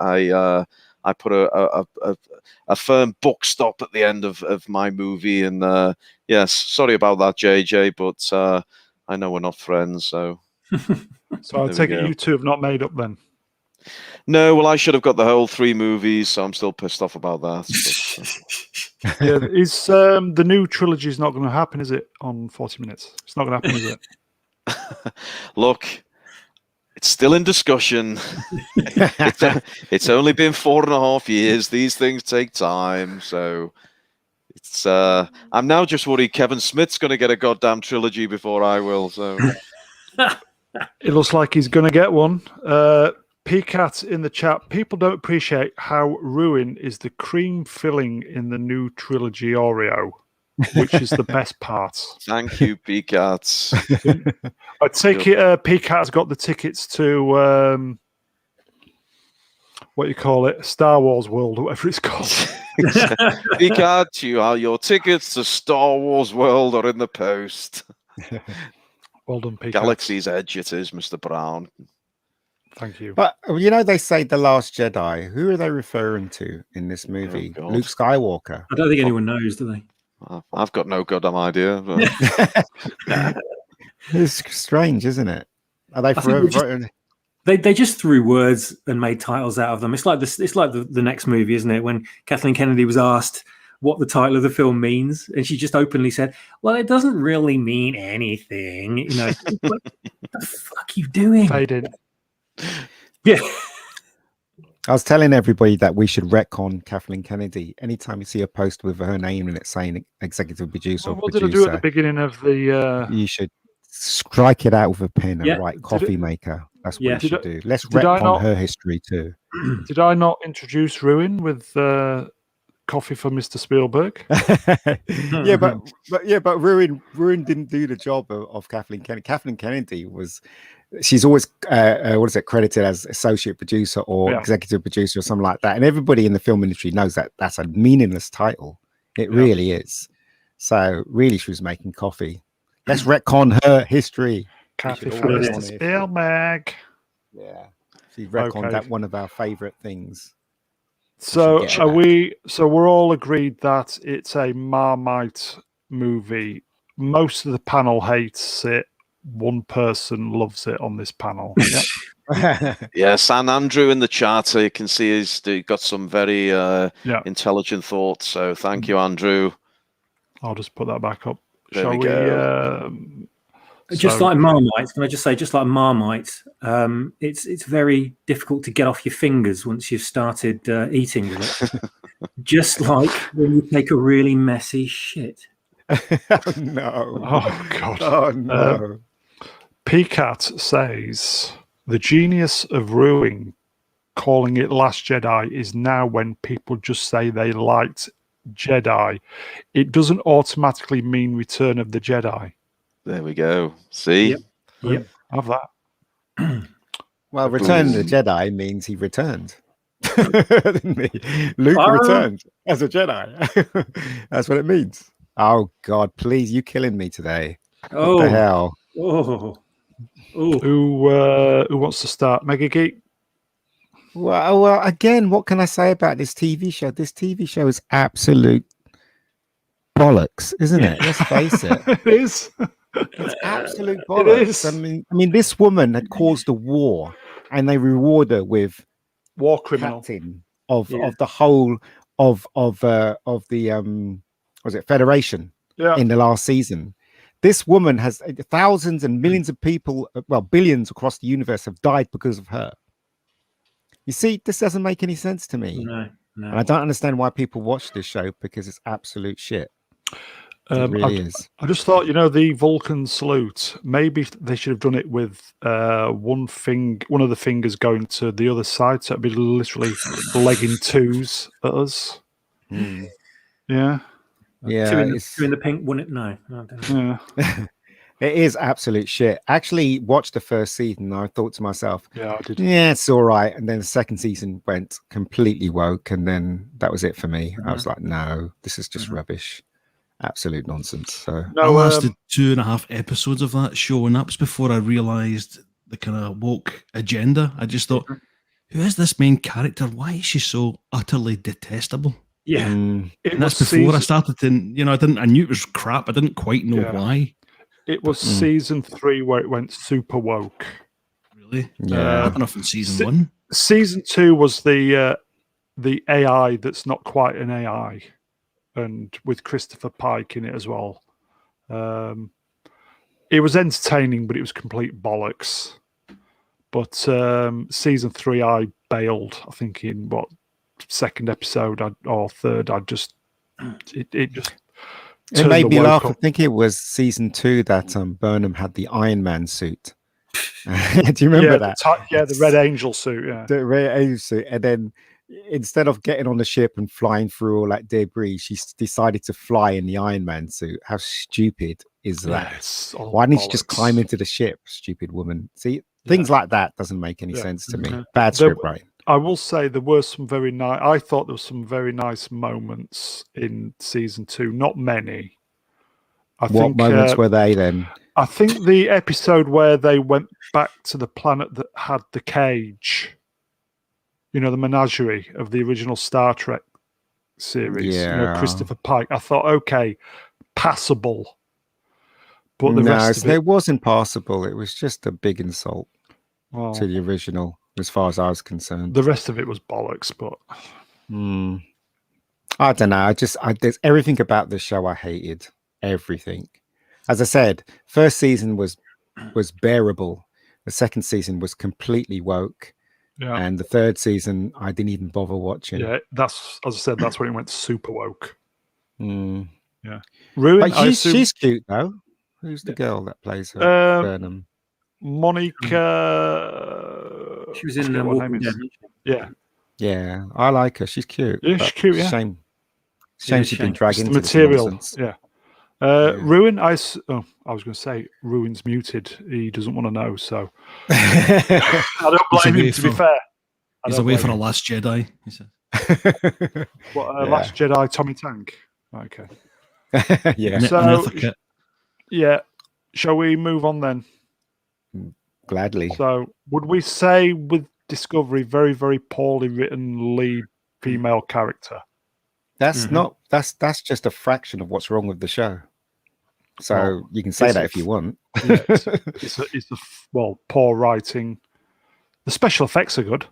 I put a firm book stop at the end of my movie. And yes, sorry about that, JJ, but I know we're not friends. So I take it you two have not made up then. No, well, I should have got the whole 3 movies, so I'm still pissed off about that. Yeah, is the new trilogy is not going to happen, is it? On 40 minutes, it's not going to happen, is it? Look, it's still in discussion. It's only been 4.5 years. These things take time, so it's. I'm now just worried Kevin Smith's going to get a goddamn trilogy before I will. So It looks like he's going to get one. PCAT in the chat. People don't appreciate how Ruin is the cream filling in the new trilogy Oreo, which is the best part. thank you, P-Cats. I take it PCAT's got the tickets to what you call it, Star Wars World, or whatever it's called. P-Cat, your tickets to Star Wars World are in the post. Well done, PCAT. Galaxy's Edge it is, Mr. Brown. Thank you. But they say The Last Jedi. Who are they referring to in this movie? God. Luke Skywalker. I don't think anyone knows, do they? I've got no goddamn idea. But... It's strange, isn't it? Are they forever? They just threw words and made titles out of them. It's like this. It's like the next movie, isn't it? When Kathleen Kennedy was asked what the title of the film means, and she just openly said, "Well, it doesn't really mean anything." What the fuck are you doing? Fade in. Yeah. I was telling everybody that we should retcon Kathleen Kennedy. Anytime you see a post with her name in it saying executive producer or What producer, did I do at the beginning of the... you should strike it out with a pen and write coffee it- maker. That's what Yeah. you should do. Let's did I retcon not- her history too. Did I not introduce Ruin with coffee for Mr. Spielberg? but Ruin didn't do the job of Kathleen Kennedy. Kathleen Kennedy she's always credited as associate producer or executive producer or something like that, and everybody in the film industry knows that that's a meaningless title. It really is. So really, she was making coffee. Let's retcon her history. Coffee should for always Mr. on it. Spielberg. Yeah, she retconned that one of our favorite things. So get are that. we? So we're all agreed that it's a Marmite movie. Most of the panel hates it. One person loves it on this panel. Yeah, San Andrew in the chat, you can see he's got some very intelligent thoughts. So thank you, Andrew. I'll just put that back up. There Shall we we? go. Like Marmite, can I just say, just like Marmite, it's very difficult to get off your fingers once you've started eating with it. Just like when you take a really messy shit. Oh, no. Oh God. Oh no. PCAT says the genius of Ruin calling it Last Jedi is now when people just say they liked Jedi. It doesn't automatically mean Return of the Jedi. There we go. See? Yep. Have that. Well, Return of the Jedi means he returned. Didn't he? Luke returned as a Jedi. That's what it means. Oh God, please, you killing me today. Oh, What the hell? Oh. Who wants to start? Mega Geek? Well, again, what can I say about this TV show? This TV show is absolute bollocks, isn't it? Let's face it. It is. It's absolute bollocks. It is. I mean, this woman had caused a war, and they reward her with War criminal. captain of the whole of the was it Federation in the last season. This woman has thousands and millions of people, well, billions across the universe have died because of her. You see, this doesn't make any sense to me. No. And I don't understand why people watch this show, because it's absolute shit. It really is. I just thought, the Vulcan salute, maybe they should have done it with one of the fingers going to the other side, so it'd be literally leg in twos at us. Mm. Yeah. Yeah. Two in the pink, one it? No. I don't know. Yeah. It is absolute shit. I actually watched the first season and I thought to myself, Yeah, I did. yeah, it's all right. And then the second season went completely woke, and then that was it for me. I was like, no, this is just rubbish. Absolute nonsense. So I lasted 2.5 episodes of that show, and that was before I realised the kind of woke agenda. I just thought, who is this main character? Why is she so utterly detestable? Yeah. And that's before I started to, I knew it was crap. I didn't quite know why. It was season 3 where it went super woke. Really? Yeah. Not enough in season 1. Season 2 was the AI that's not quite an AI, and with Christopher Pike in it as well. It was entertaining, but it was complete bollocks. But season 3, I bailed. I think in second episode or third, it just It made me laugh. Up. I think it was season 2 that Burnham had the Iron Man suit. Do you remember that? The Red Angel suit. Yeah, the Red Angel suit, and then instead of getting on the ship and flying through all that debris, she decided to fly in the Iron Man suit. How stupid is that? Yes, why didn't she just climb into the ship, stupid woman? See, things like that doesn't make any sense to me. Bad script writing. I will say there were some very nice. I thought there were some very nice moments in season 2. Not many. What moments were they then? I think the episode where they went back to the planet that had the cage. The menagerie of the original Star Trek series. Yeah. Christopher Pike. I thought, okay, passable. But the rest of it wasn't passable. It was just a big insult to the original, as far as I was concerned. The rest of it was bollocks, but I don't know. There's everything about this show I hated. Everything. As I said, first season was bearable. The second season was completely woke. Yeah. And the third season, I didn't even bother watching. Yeah, that's, as I said, that's when it went super woke. Yeah. Ruin, she's cute, though. Who's the girl that plays her? Burnham. Monica. She was in Walking Dead. Yeah. Yeah, I like her. She's cute. Yeah, she's cute, yeah. Shame she's been dragged into the material. This yeah. Ruin, I was going to say, Ruin's muted. He doesn't want to know, so I don't blame him, to be fair. He's away for a Last Jedi, he said. Last Jedi, Tommy Tank? Okay. Yeah. So, shall we move on then? Gladly. So, would we say with Discovery, very, very poorly written lead female character? That's that's just a fraction of what's wrong with the show. So you can say that if you want. Yeah, it's poor writing. The special effects are good.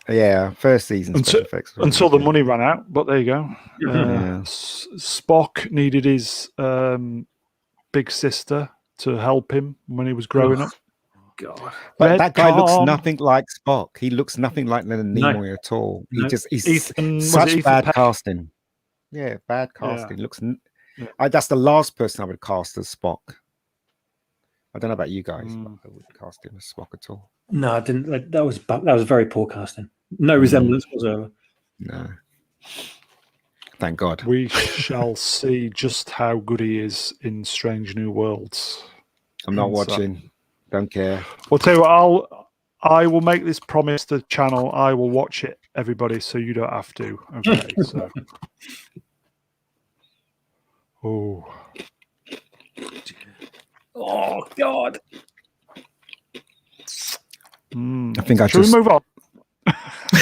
Yeah, first season special effects. Until the money ran out, but there you go. Spock needed his big sister to help him when he was growing up. God. But that guy looks nothing like Spock. He looks nothing like Leonard Nimoy at all. He's such bad casting. Yeah, bad casting. Looks. That's the last person I would cast as Spock. I don't know about you guys, but I wouldn't cast him as Spock at all. No, I didn't. That was very poor casting. No resemblance whatsoever. No. Thank God. We shall see just how good he is in Strange New Worlds. I'm not watching. Don't care. Well, tell you what, I will make this promise to the channel. I will watch it, everybody, so you don't have to. Okay, so. Oh God. I think I Should we move on?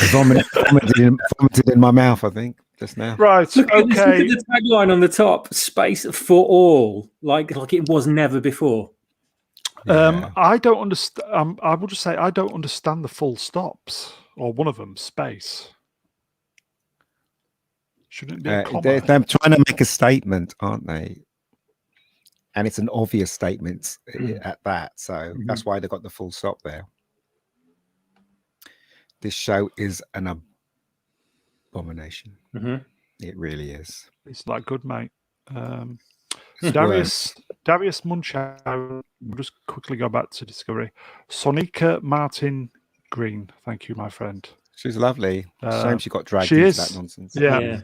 vomited in my mouth, I think, just now. Right, look at the tagline on the top, space for all, like it was never before. I don't understand. I will just say I don't understand the full stops, or one of them, space. Shouldn't it be a comma? They're trying to make a statement, aren't they? And it's an obvious statement at that, so that's why they got the full stop there. This show is an abomination. It really is. It's like good, mate. Darius Munchausen. We'll just quickly go back to Discovery. Sonika Martin Green. Thank you, my friend. She's lovely. Shame she got dragged into that nonsense. Yeah.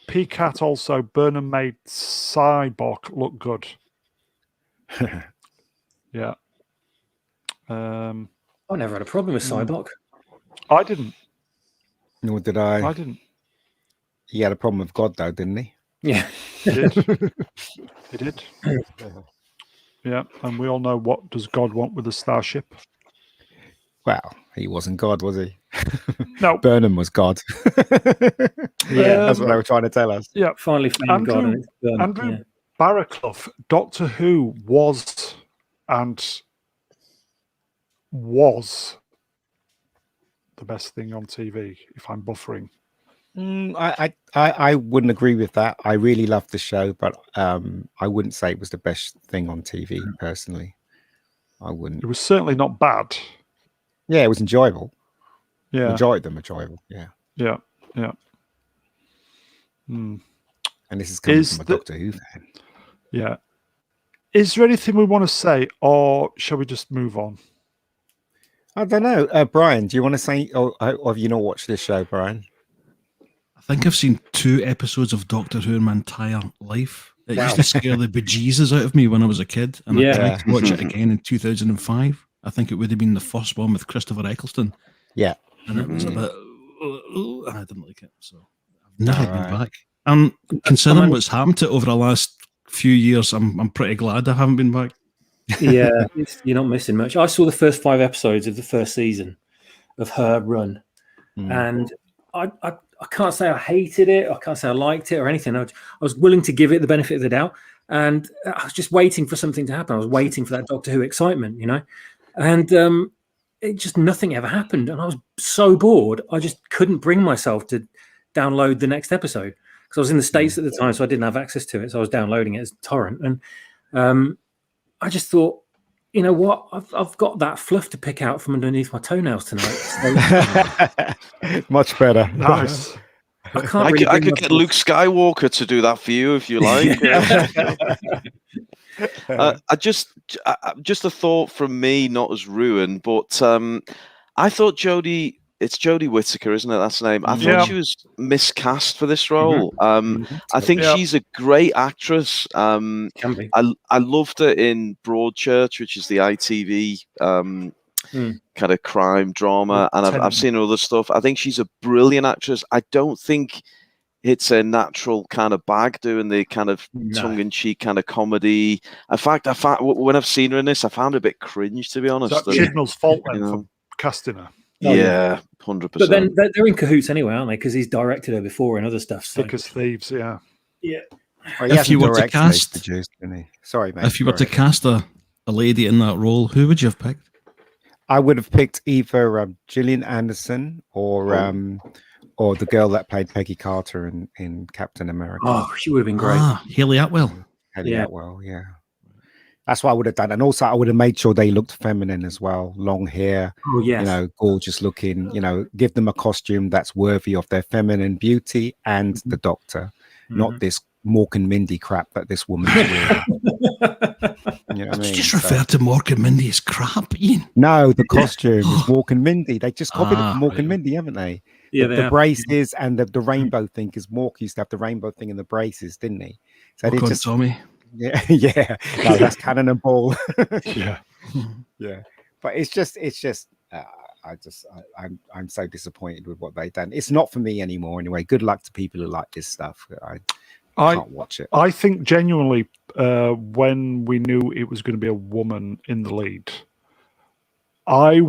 PCAT also. Burnham made Cyborg look good. Yeah. I never had a problem with Cyborg. I didn't. Nor did I. I didn't. He had a problem with God, though, didn't he? Yeah. He did. He did. Yeah, and we all know what does God want with a starship. Well, he wasn't God, was he? No. Burnham was God. That's what they were trying to tell us. Yeah. Finally found God. Andrew Barraclough, Doctor Who was and was the best thing on TV, if I'm buffering. I wouldn't agree with that. I really loved the show, but I wouldn't say it was the best thing on TV personally. I wouldn't. It was certainly not bad. Yeah, it was enjoyable. Yeah. Majority of them enjoyable. Yeah. Yeah. And this is coming from a Doctor Who fan. Yeah. Is there anything we want to say, or shall we just move on? I don't know. Brian, do you want to say, or have you not watched this show, Brian? I think I've seen 2 episodes of Doctor Who in my entire life. It used to scare the bejesus out of me when I was a kid, and I tried to watch it again in 2005. I think it would have been the first one with Christopher Eccleston. Yeah. And it was a bit, I didn't like it, so I've never been back. And considering what's happened to it over the last few years, I'm pretty glad I haven't been back. Yeah, you're not missing much. I saw the first 5 episodes of the first season of her run, and I can't say I hated it. I can't say I liked it or anything. I was willing to give it the benefit of the doubt, and I was just waiting for something to happen. I was waiting for that Doctor Who excitement, and it just nothing ever happened, and I was so bored. I just couldn't bring myself to download the next episode because I was in the States at the time, so I didn't have access to it. So I was downloading it as a torrent, and I just thought, you know what? I've got that fluff to pick out from underneath my toenails tonight. So, much better. Nice. I could get Luke Skywalker to do that for you if you like. Just a thought from me, not as ruined, but I thought it's Jodie Whittaker, isn't it? That's the name. I thought she was miscast for this role. I think she's a great actress. Can be. I loved her in Broadchurch, which is the ITV kind of crime drama, and I've seen her other stuff. I think she's a brilliant actress. I don't think it's a natural kind of bag doing the kind of tongue-in-cheek kind of comedy. In fact, when I've seen her in this, I found it a bit cringe, to be honest. Is that Chibnall's fault then for casting her? Yeah, 100%. But then they're in cahoots anyway, aren't they? Because he's directed her before and other stuff. So. Thick as thieves, yeah. Yeah. Well, if you were to cast, produced, sorry, mate. If you were to cast a lady in that role, who would you have picked? I would have picked either Gillian Anderson or the girl that played Peggy Carter in Captain America. Oh, she would have been great. Haley Atwell. Atwell, yeah. That's what I would have done. And also I would have made sure they looked feminine as well. Long hair, gorgeous looking, give them a costume that's worthy of their feminine beauty and the Doctor, not this Mork and Mindy crap that this woman's wearing. You know what I mean? Just refer to Mork and Mindy as crap, Ian. No, the costume is Mork and Mindy. They just copied it from Mork and Mindy, haven't they? Yeah, the braces and the rainbow thing, because Mork used to have the rainbow thing in the braces, didn't he? So they just Tommy. Yeah. No, that's Cannon and Ball. Yeah. But I'm so disappointed with what they've done. It's not for me anymore anyway. Good luck to people who like this stuff. I can't watch it. I think genuinely, when we knew it was going to be a woman in the lead, I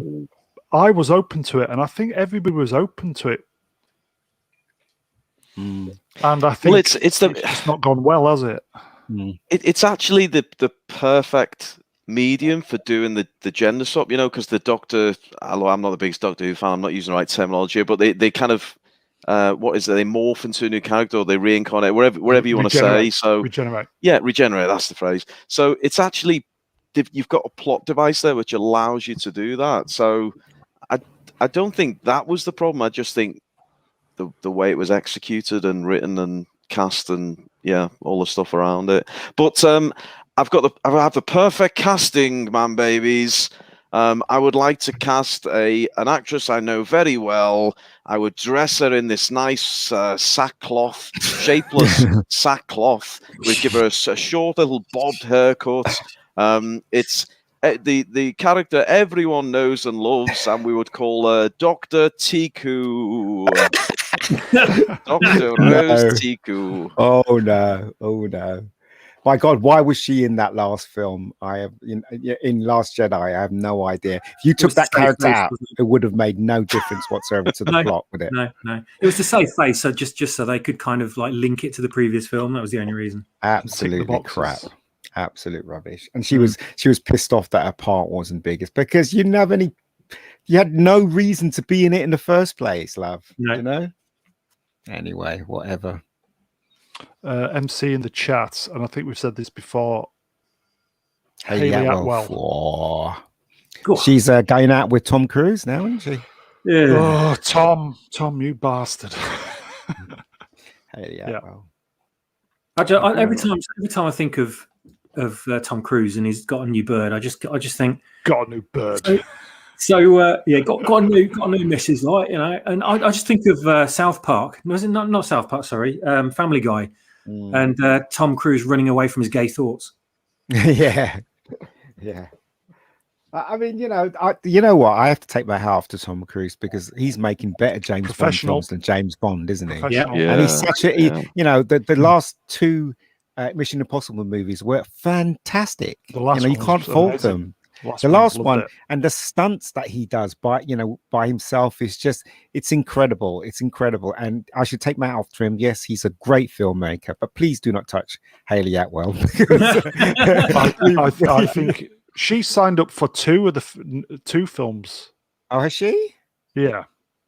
was open to it, and I think everybody was open to it. And I think it's not gone well, has it? It's actually the perfect medium for doing the gender swap, because the Doctor, although I'm not the biggest Doctor Who fan, I'm not using the right terminology, but they kind of what is it? They morph into a new character, or they reincarnate, wherever you want to say. So regenerate. Yeah, regenerate. That's the phrase. So it's actually you've got a plot device there which allows you to do that. So I don't think that was the problem. I just think the way it was executed and written and cast and all the stuff around it. But I have the perfect casting, man, babies. I would like to cast an actress I know very well. I would dress her in this nice sackcloth, shapeless sackcloth. We'd give her a short little bobbed haircut. It's the character everyone knows and loves, and we would call her Dr. Tiku. Dr. Rose Tiku. Oh no. My God, why was she in that last film? I have in Last Jedi. I have no idea. If you took that character out, it would have made no difference whatsoever to the plot, would it? No. It was to save face, so just so they could kind of like link it to the previous film. That was the only reason. Absolutely crap. Absolute rubbish. And she was pissed off that her part wasn't big. It's because you had no reason to be in it in the first place, love. No. You know. Anyway, whatever. MC in the chat, and I think we've said this before. Hayley Atwell. Oh. She's going out with Tom Cruise now, isn't she? Yeah. Oh, Tom, you bastard. Hayley Atwell. Every time I think of Tom Cruise and he's got a new bird, I just think got a new bird. Got a new missus, right? You know, and I just think of South Park. Was it not South Park? Sorry, Family Guy, and Tom Cruise running away from his gay thoughts. Yeah. I mean, you know what? I have to take my hat off to Tom Cruise because he's making better James Bond films than James Bond, isn't he? Yeah. And he's such a, the last two Mission Impossible movies were fantastic. You can't fault them. The last one and the stunts that he does by himself is it's incredible. It's incredible. And I should take my hat off to him. Yes, he's a great filmmaker, but please do not touch Hayley Atwell. I think she signed up for two films. Oh, has she? Yeah.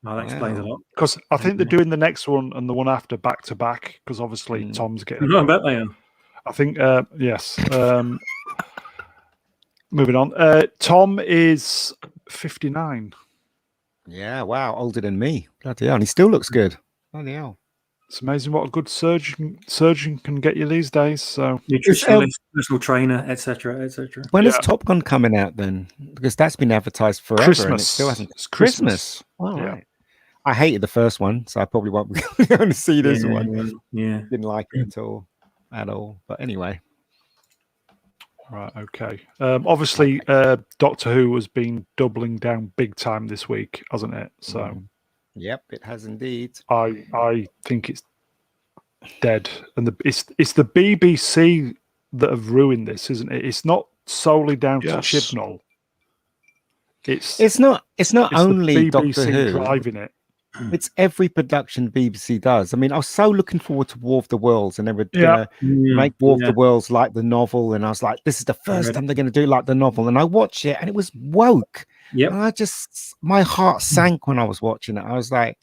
Oh, that explains a lot. Because I think they're doing the next one and the one after back to back. Because obviously Tom's getting. No, I bet they are. I think yes. Moving on. Tom is 59. Yeah, wow, older than me. Bloody hell, and he still looks good. Bloody hell. It's amazing what a good surgeon can get you these days. So nutritionist, personal trainer, etc., etc. When is Top Gun coming out then? Because that's been advertised forever. Christmas. And it still hasn't. It's Christmas. Wow, right. I hated the first one, so I probably won't be going to see this one. Yeah, didn't like it at all. But anyway. Right, okay. Obviously, Doctor Who has been doubling down big time this week, hasn't it? So, yep, it has indeed. I think it's dead, and it's the BBC that have ruined this, isn't it? It's not solely down to Chibnall. It's not only Doctor Who driving it. It's every production BBC does. I mean, I was so looking forward to War of the Worlds, and they were going to make War of the Worlds like the novel. And I was like, this is the first time they're going to do like the novel. And I watched it, and it was woke. Yeah, and my heart sank when I was watching it. I was like,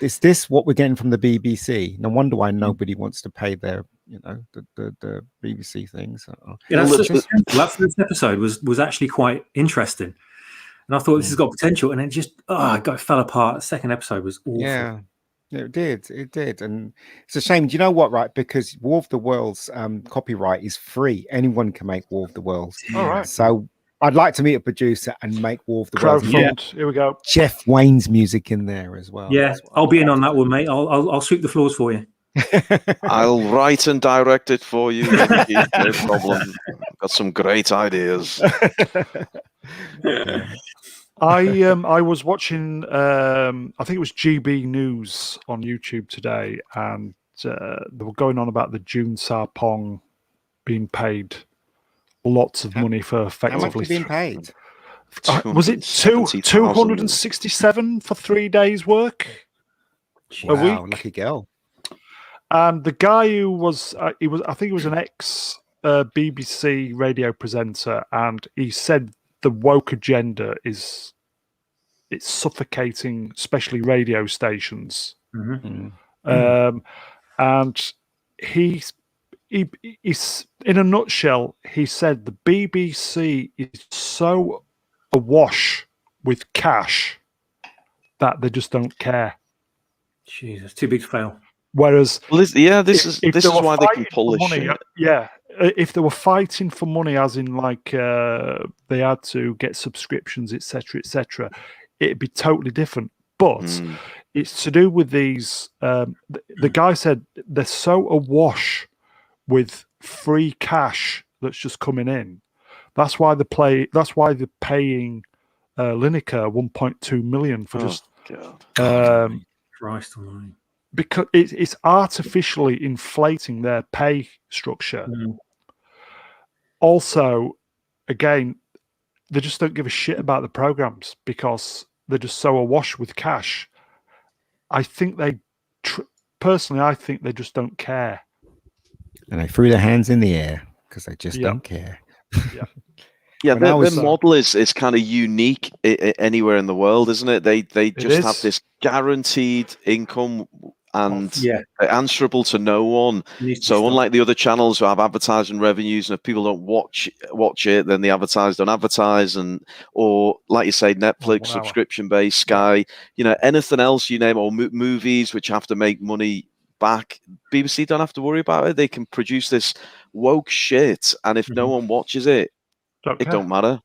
is this what we're getting from the BBC? No wonder why nobody wants to pay their, the BBC things. Yeah, that first episode was actually quite interesting. And I thought this has got potential, and it just it fell apart. The second episode was awful. Yeah, it did, and it's a shame. Do you know what? Right, because War of the Worlds copyright is free. Anyone can make War of the Worlds. All right. So I'd like to meet a producer and make War of the Worlds. Here we go. Jeff Wayne's music in there as well. Yeah, I'll be in on that one, mate. I'll sweep the floors for you. I'll write and direct it for you. No problem. Got some great ideas. I was watching I think it was GB News on YouTube today, and they were going on about the June Sarpong being paid lots of money for effectively. How much being paid? Was it 267 for 3 days work a week? Lucky girl. And the guy who was I think he was an ex BBC radio presenter, and he said the woke agenda it's suffocating, especially radio stations. And he's in a nutshell, he said the BBC is so awash with cash that they just don't care. Jesus, too big to fail. Whereas, this is why they can polish it. Yeah, if they were fighting for money, as in like they had to get subscriptions, etc., it'd be totally different. But it's to do with these. The guy said they're so awash with free cash that's just coming in. That's why they're paying Lineker 1.2 million for just. God. Christ almighty. Because it's artificially inflating their pay structure. Also, again, they just don't give a shit about the programs because they're just so awash with cash. I think personally, I think they just don't care. And they threw their hands in the air because they just don't care. Yeah, When I their was- model is kind of unique anywhere in the world, isn't it? They just have this guaranteed income and they're answerable to no one. So unlike the other channels who have advertising revenues, and if people don't watch it, then the advertisers don't advertise, or like you say, Netflix subscription based, Sky, anything else you name, or movies which have to make money back. BBC don't have to worry about it. They can produce this woke shit, and if no one watches it, it don't matter.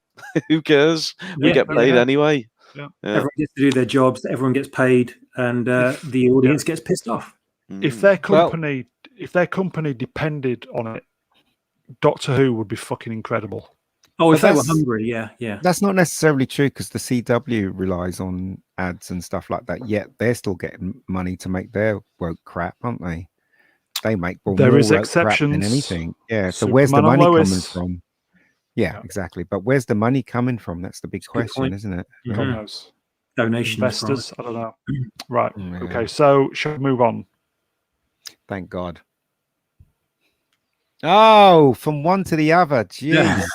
Who cares? We get paid anyway. Yeah. Everyone gets to do their jobs. Everyone gets paid, and the audience gets pissed off. If their company, depended on it, Doctor Who would be fucking incredible. Oh, if they were hungry, yeah. That's not necessarily true because the CW relies on ads and stuff like that. Yet they're still getting money to make their woke crap, aren't they? They make more woke crap than anything. Yeah. So where's the money coming from? Yeah, exactly. But where's the money coming from? That's the big question, isn't it? God knows. Donations, investors. I don't know. Right. Yeah. Okay. So shall we move on? Thank God. Oh, from one to the other. Jeez.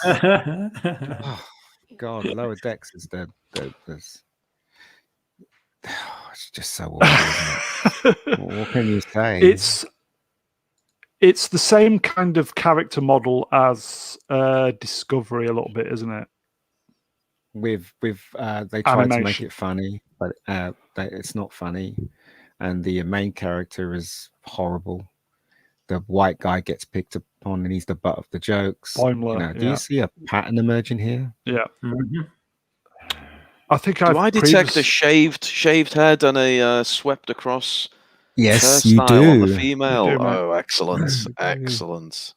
Oh, God, Lower Decks is it's just so awful, isn't it? What can you say? It's the same kind of character model as Discovery a little bit, isn't it? With they tried to make it funny, but it's not funny, and the main character is horrible. The white guy gets picked upon, and he's the butt of the jokes. Boimler, do you see a pattern emerging here? Yeah. I think I detect a shaved head and a swept across. Yes, you do. On the female. Oh, excellent, excellent.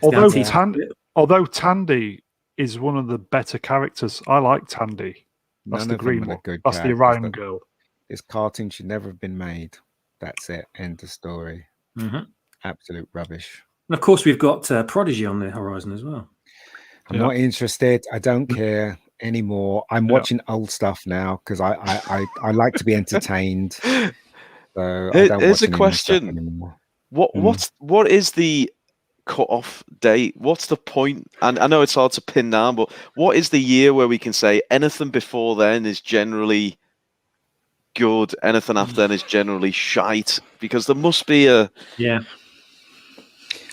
Although Tandy is one of the better characters, I like Tandy. That's the green one. That's the Orion girl. This cartoon should never have been made. That's it. End of story. Absolute rubbish. And of course, we've got Prodigy on the horizon as well. I'm not interested. I don't care anymore. I'm watching old stuff now because I like to be entertained. So here's a question: what is the cut-off date? What's the point? And I know it's hard to pin down, but what is the year where we can say anything before then is generally good, anything after then is generally shite? Because there must be a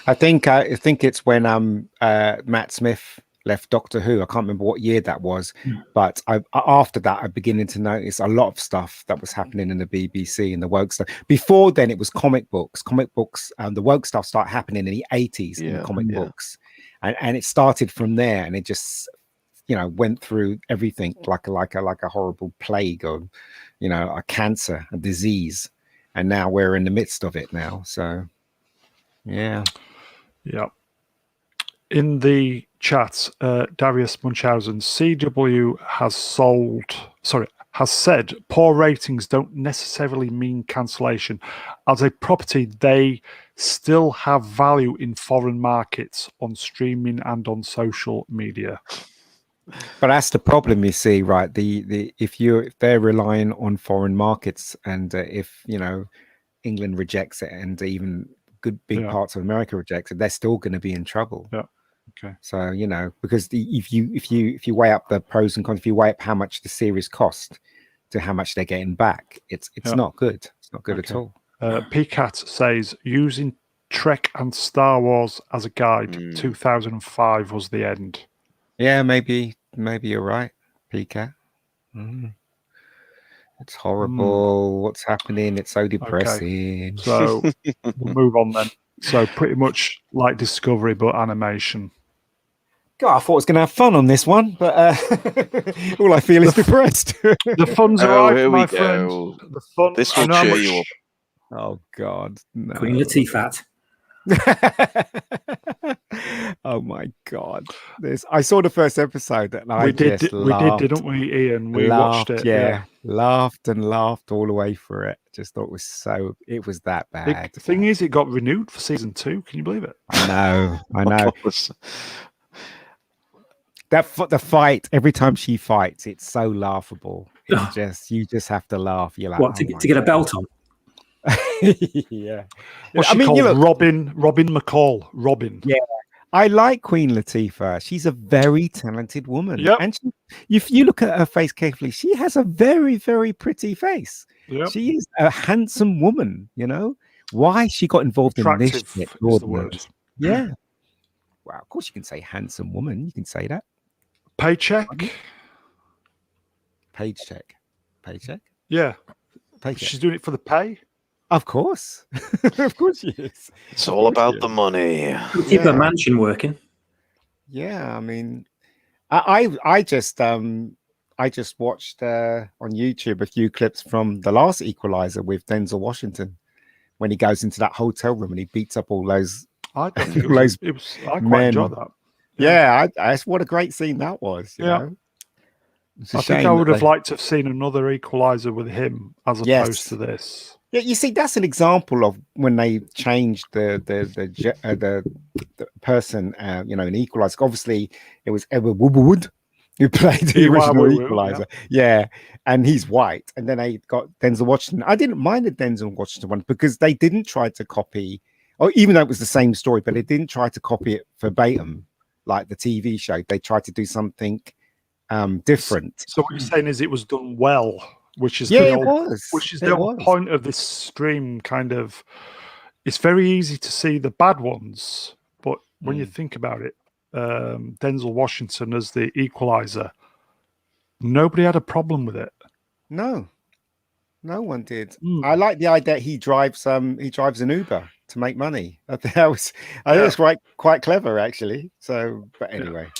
I think it's when Matt Smith left Doctor Who. I can't remember what year that was, but after that, I'm beginning to notice a lot of stuff that was happening in the BBC and the woke stuff. Before then, it was comic books. The woke stuff started happening in the 80s in comic books, and it started from there, and it just went through everything like a horrible plague or a cancer, a disease, and now we're in the midst of it now. So yeah. In the chat, Darius Munchausen, CW has said poor ratings don't necessarily mean cancellation. As a property, they still have value in foreign markets, on streaming and on social media. But that's the problem, you see, right? If they're relying on foreign markets, and if England rejects it, and even big parts of America rejects it, they're still going to be in trouble. Yeah. Okay. So because if you weigh up the pros and cons, if you weigh up how much the series cost to how much they're getting back, it's not good. It's not good at all. PCAT says using Trek and Star Wars as a guide, 2005 was the end. Yeah, maybe you're right, PCAT. It's horrible. What's happening? It's so depressing. Okay. So we'll move on then. So pretty much like Discovery, but animation. God, I thought I was going to have fun on this one, but all I feel is depressed. The fun's arrived, my friend. The fun. This will cheer you up. Oh God, no. Queen Latifat. Oh my God! I saw the first episode and we did, didn't we, Ian? We watched it. Yeah, laughed and laughed all the way through it. Just thought it was that bad. The thing is, it got renewed for season 2. Can you believe it? I know. The fight, every time she fights, it's so laughable. You just have to laugh. You're like, to get a belt on? Yeah. What's she called? Robin McCall. Robin. Yeah. I like Queen Latifah. She's a very talented woman. Yep. And if you look at her face carefully, she has a very, very pretty face. Yep. She is a handsome woman, you know. Why she got involved in this Attractive shit, is Lord the word. knows. Yeah. Well, of course you can say handsome woman. You can say that. Paycheck. Paycheck. Yeah. Paycheck. She's doing it for the pay. Of course. Of course she is. It's all about the money. Keep her mansion working. Yeah, I mean, I just watched on YouTube a few clips from the last Equalizer with Denzel Washington when he goes into that hotel room and he beats up all those. I don't think it was. I quite men. enjoyed that. Yeah, what a great scene that was. You know? I think I would have liked to have seen another Equalizer with him as opposed to this. Yeah, you see, that's an example of when they changed the person, you know, in Equalizer. Obviously, it was Edward Woodward who played the original Equalizer. Yeah, and he's white. And then they got Denzel Washington. I didn't mind the Denzel Washington one because they didn't try to copy, or even though it was the same story, but they didn't try to copy it verbatim like the TV show. They tried to do something different. So what you're saying is it was done well. Which is the whole point of this stream. Kind of, it's very easy to see the bad ones, but when you think about it, Denzel Washington as the Equalizer, nobody had a problem with it. No one did. I like the idea he drives an Uber to make money. I think that was quite clever actually. So, but anyway.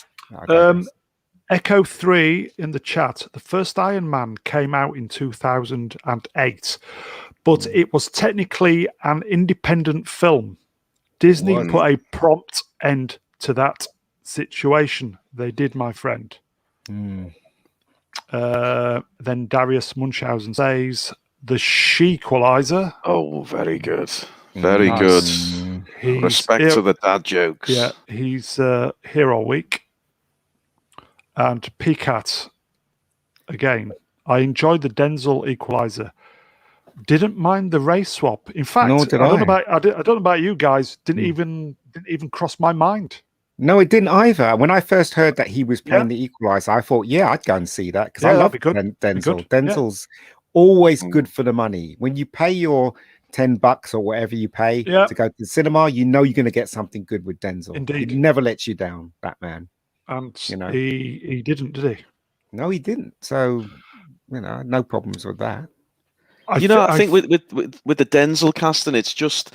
Echo 3 in the chat. The first Iron Man came out in 2008, but it was technically an independent film. Disney put a prompt end to that situation. They did, my friend. Then Darius Munchausen says, the She-Equalizer. Oh, very good. Very good. Respect to the dad jokes. Yeah, he's here all week. And Peacat, again, I enjoyed the Denzel Equalizer. Didn't mind the race swap. In fact, I don't know about you guys. Didn't even cross my mind. No, it didn't either. When I first heard that he was playing the Equalizer, I thought, I'd go and see that because I love Denzel. Denzel's always good for the money. When you pay your $10 or whatever you pay to go to the cinema, you know you're going to get something good with Denzel. Indeed, he never lets you down, that man. And he didn't, did he? No, he didn't. So, no problems with that. I think with the Denzel casting, it's just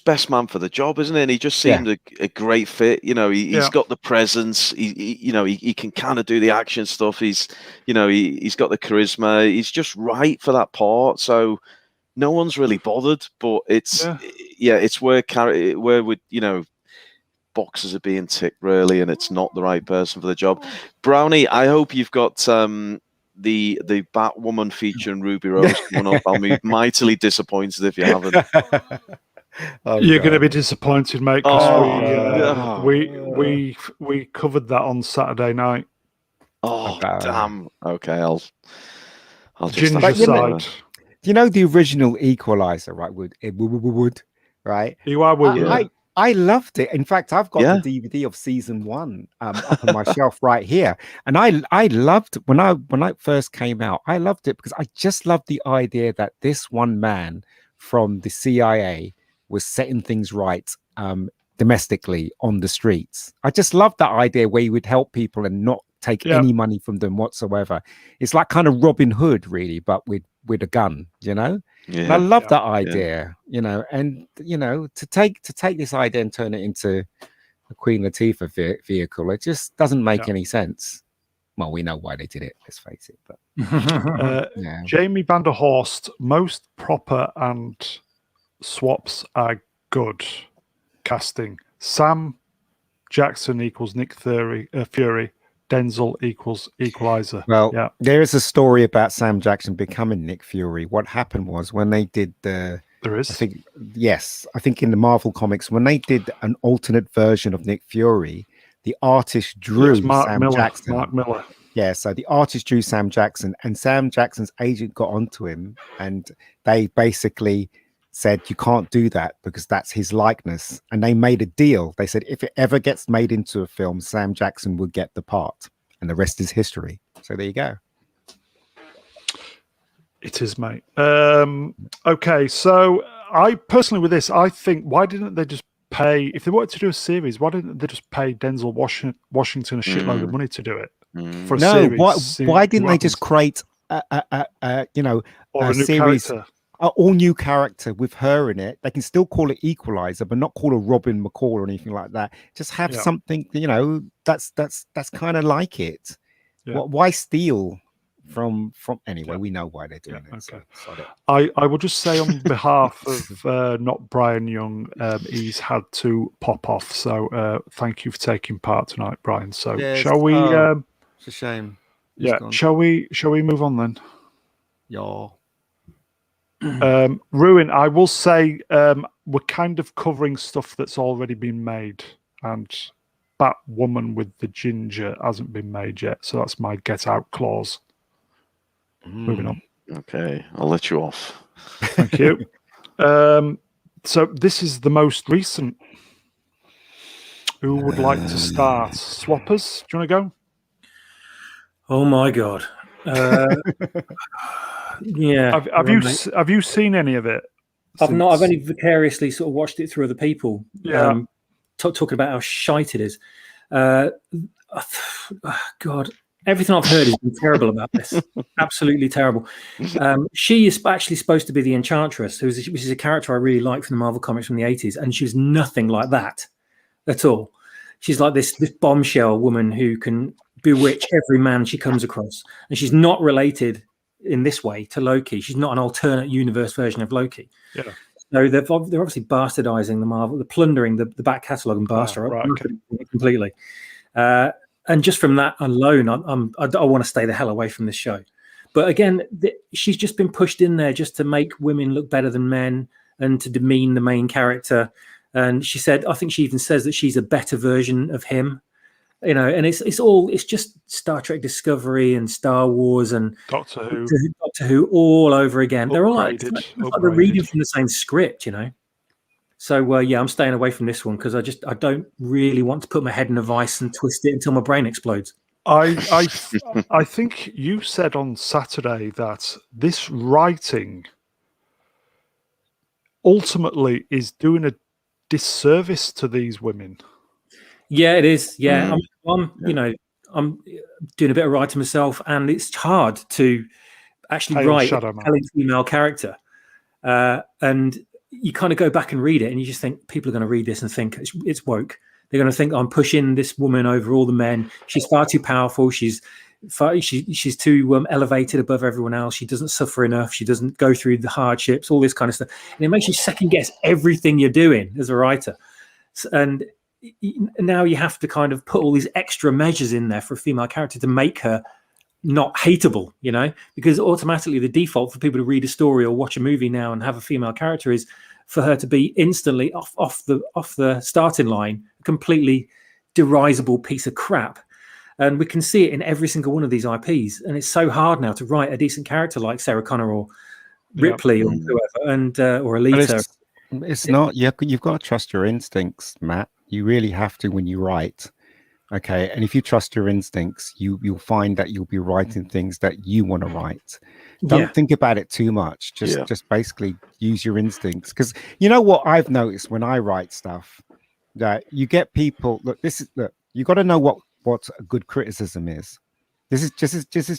best man for the job, isn't it? And he just seemed a great fit. He's got the presence. He can kind of do the action stuff. He's got the charisma. He's just right for that part. So no one's really bothered. But it's where boxes are being ticked really, and it's not the right person for the job. Brownie, I hope you've got the Batwoman featuring Ruby Rose coming up. I'll be mightily disappointed if you haven't. You're going to be disappointed, mate, because we covered that on Saturday night. Oh, damn. Okay, I'll just Ginger side. The original Equalizer, right? Would right? You are. I loved it. In fact, I've got the DVD of season 1 up on my shelf right here, and I loved when it first came out. I loved it because I just loved the idea that this one man from the CIA was setting things right domestically on the streets. I just loved that idea where he would help people and not take any money from them whatsoever. It's like kind of Robin Hood, really, but with a gun, And I love that idea, and to take this idea and turn it into a Queen Latifah vehicle, it just doesn't make any sense. Well, we know why they did it, let's face it. But Jamie Van der Horst, most proper and swaps are good casting. Sam Jackson equals Nick Fury. Denzel equals Equalizer. Well, there is a story about Sam Jackson becoming Nick Fury. What happened was when they did there is. I think in the Marvel comics, when they did an alternate version of Nick Fury, the artist drew Sam Jackson. Mark Miller. Yeah, so the artist drew Sam Jackson, and Sam Jackson's agent got onto him, and they basically said you can't do that because that's his likeness, and they made a deal. They said if it ever gets made into a film, Sam Jackson would get the part, and the rest is history. So there you go. It is, mate. Okay, so I personally, with this, I think, why didn't they just pay, if they wanted to do a series, why didn't they just pay Denzel Washington a shitload of money to do it for a series? Why didn't they just create a new series, character? an all new character with her in it? They can still call it Equalizer, but not call her Robin McCall or anything like that. Just have something, that's kind of like it. Yeah. Why steal from anyway? We know why they're doing it. Okay. So, I will just say on behalf of not Brian Young, he's had to pop off. So thank you for taking part tonight, Brian. So shall we? It's a shame. Shall we move on then? Yeah. Ruin, I will say we're kind of covering stuff that's already been made, and Batwoman with the ginger hasn't been made yet, so that's my get out clause. Moving on. Okay, I'll let you off. Thank you. So this is the most recent. Who would like to start? Swappers, do you want to go? Oh my god. Yeah. Have you seen any of it? I've not. I've only vicariously sort of watched it through other people. Yeah. Talking about how shite it is. God, everything I've heard has been terrible about this. Absolutely terrible. She is actually supposed to be the Enchantress, which is a character I really like from the Marvel comics from the 80s, and she's nothing like that at all. She's like this bombshell woman who can bewitch every man she comes across, and she's not related in this way to Loki. She's not an alternate universe version of Loki. Yeah. So they're obviously bastardizing the Marvel, they're plundering the back catalogue and bastardizing it completely. And just from that alone, I want to stay the hell away from this show. But again, she's just been pushed in there just to make women look better than men and to demean the main character. And she said, I think she even says that she's a better version of him. And it's just Star Trek Discovery and Star Wars and Doctor Who all over again. They're all like they're reading from the same script, So I'm staying away from this one because I don't really want to put my head in a vice and twist it until my brain explodes. I think you said on Saturday that this writing ultimately is doing a disservice to these women. Yeah, it is. Yeah, I'm doing a bit of writing myself, and it's hard to actually write a compelling female character. And you kind of go back and read it, and you just think people are going to read this and think it's woke. They're going to think I'm pushing this woman over all the men. She's far too powerful. She's too elevated above everyone else. She doesn't suffer enough. She doesn't go through the hardships, all this kind of stuff. And it makes you second guess everything you're doing as a writer. And now you have to kind of put all these extra measures in there for a female character to make her not hateable, because automatically the default for people to read a story or watch a movie now and have a female character is for her to be instantly off the starting line, a completely derisable piece of crap. And we can see it in every single one of these IPs. And it's so hard now to write a decent character like Sarah Connor or Ripley or whoever, and or Alita. It's not. You've got to trust your instincts, Matt. You really have to when you write. Okay, and if you trust your instincts, you'll find that you'll be writing things that you want to write. Don't think about it too much. Just basically use your instincts. Because you know what I've noticed when I write stuff, that you get people. Look, you got to know what a good criticism is. This is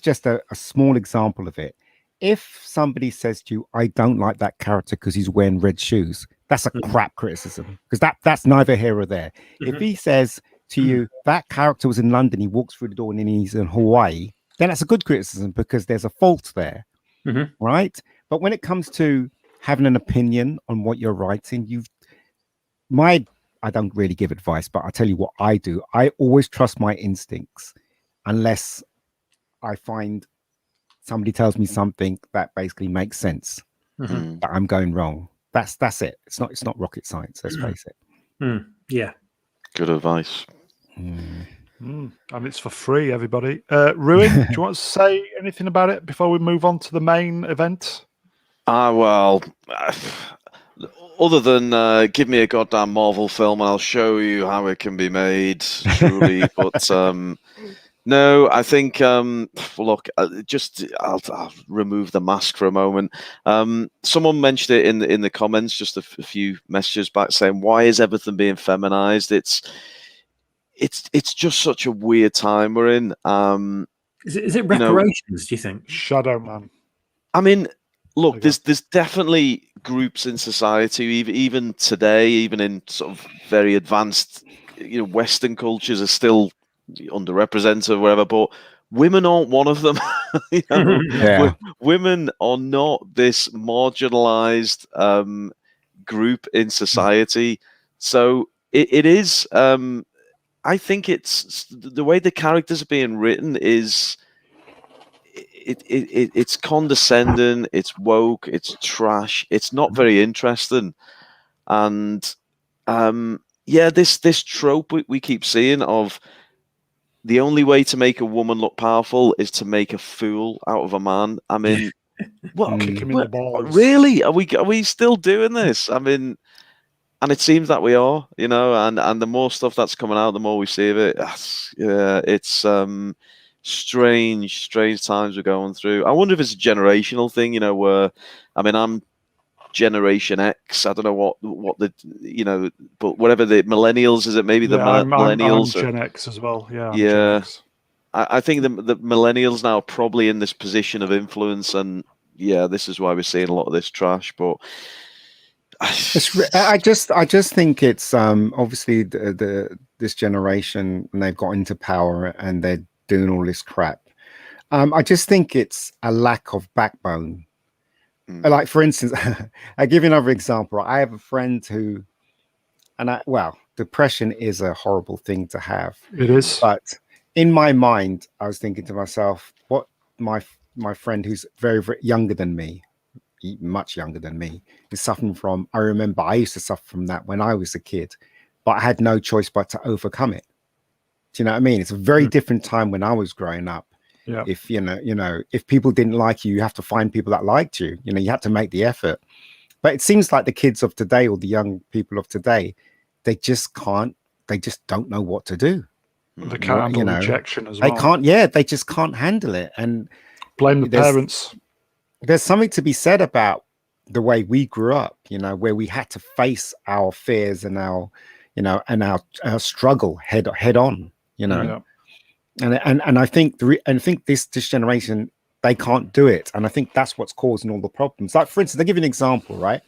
just a small example of it. If somebody says to you, "I don't like that character because he's wearing red shoes," that's a crap criticism, because that's neither here or there. If he says to you, that character was in London, he walks through the door and then he's in Hawaii, then that's a good criticism because there's a fault there, right? But when it comes to having an opinion on what you're writing, I don't really give advice, but I'll tell you what I do. I always trust my instincts unless I find somebody tells me something that basically makes sense, that I'm going wrong. That's it. It's not rocket science, let's face it. Yeah. Good advice. And it's for free, everybody. Ruin, do you want to say anything about it before we move on to the main event? Well, other than give me a goddamn Marvel film and I'll show you how it can be made, truly. But no, I think look, I'll remove the mask for a moment. Someone mentioned it in the comments, just a few messages back, saying, "Why is everything being feminized?" It's just such a weird time we're in. Is it reparations? Do you think? Shadow Man. I mean, look, there's definitely groups in society, even today, even in sort of very advanced, Western cultures are still underrepresented or whatever, but women aren't one of them. Women are not this marginalized group in society. So it is. I think it's the way the characters are being written is. It's condescending, it's woke, it's trash, it's not very interesting, and this trope we keep seeing of the only way to make a woman look powerful is to make a fool out of a man. I mean, what? Kick him in the balls. Really? Are we still doing this? I mean, and it seems that we are, and the more stuff that's coming out, the more we see of it. It's strange times we're going through. I wonder if it's a generational thing, where, I mean, I'm Generation X. I don't know what the, but whatever the millennials, is it maybe the millennials? I'm Gen X as well. Yeah. Yeah. I think the millennials now are probably in this position of influence, and this is why we're seeing a lot of this trash. But I just think it's obviously this generation, and they've got into power and they're doing all this crap. I just think it's a lack of backbone. Like, for instance, I give you another example. I have a friend who, depression is a horrible thing to have. It is. But in my mind, I was thinking to myself, what my friend who's very, very younger than me, much younger than me, is suffering from. I remember I used to suffer from that when I was a kid, but I had no choice but to overcome it. Do you know what I mean? It's a very different time when I was growing up. Yeah. If if people didn't like you, you have to find people that liked you. You had to make the effort. But it seems like the kids of today, or the young people of today, they just can't. They just don't know what to do. They can't handle rejection as well. They can't. Yeah, they just can't handle it. And blame the parents. There's something to be said about the way we grew up. Where we had to face our fears and our struggle head on. Yeah. And I think this generation, they can't do it, and I think that's what's causing all the problems. Like, for instance, I'll give you an example, right?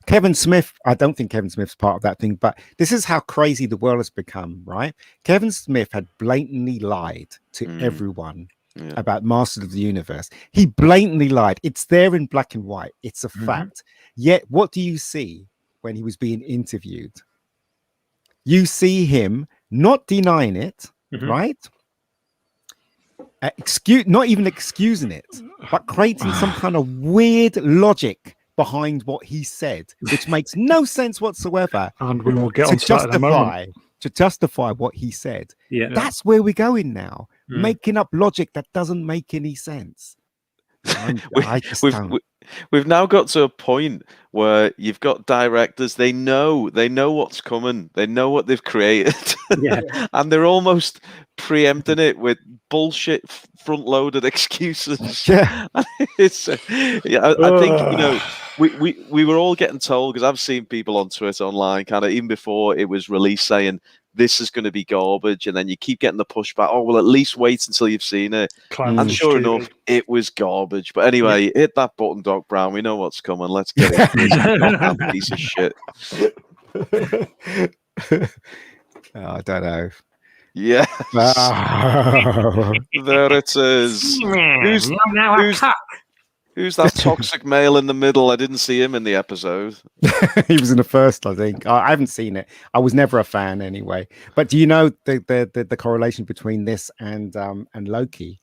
Kevin Smith, I don't think Kevin Smith's part of that thing, but this is how crazy the world has become, right? Kevin Smith had blatantly lied to everyone about Masters of the Universe. He blatantly lied. It's there in black and white. It's a fact. Yet, what do you see when he was being interviewed? You see him not denying it, right? Not even excusing it, but creating some kind of weird logic behind what he said, which makes no sense whatsoever. And we will get on to that in a moment. To justify what he said. Yeah. That's where we're going now, making up logic that doesn't make any sense. We've now got to a point where you've got directors, they know what's coming, they know what they've created, and they're almost preempting it with bullshit front-loaded excuses. I think we were all getting told, because I've seen people on Twitter online kind of even before it was released saying this is going to be garbage, and then you keep getting the pushback, oh well, at least wait until you've seen it. And sure enough, it was garbage. But anyway, hit that button, Doc Brown, we know what's coming. Let's get it. Piece of shit. I don't know. Yeah. There it is. Who's that toxic male in the middle? I didn't see him in the episode. He was in the first, I think. I haven't seen it. I was never a fan anyway. But do you know the correlation between this and Loki?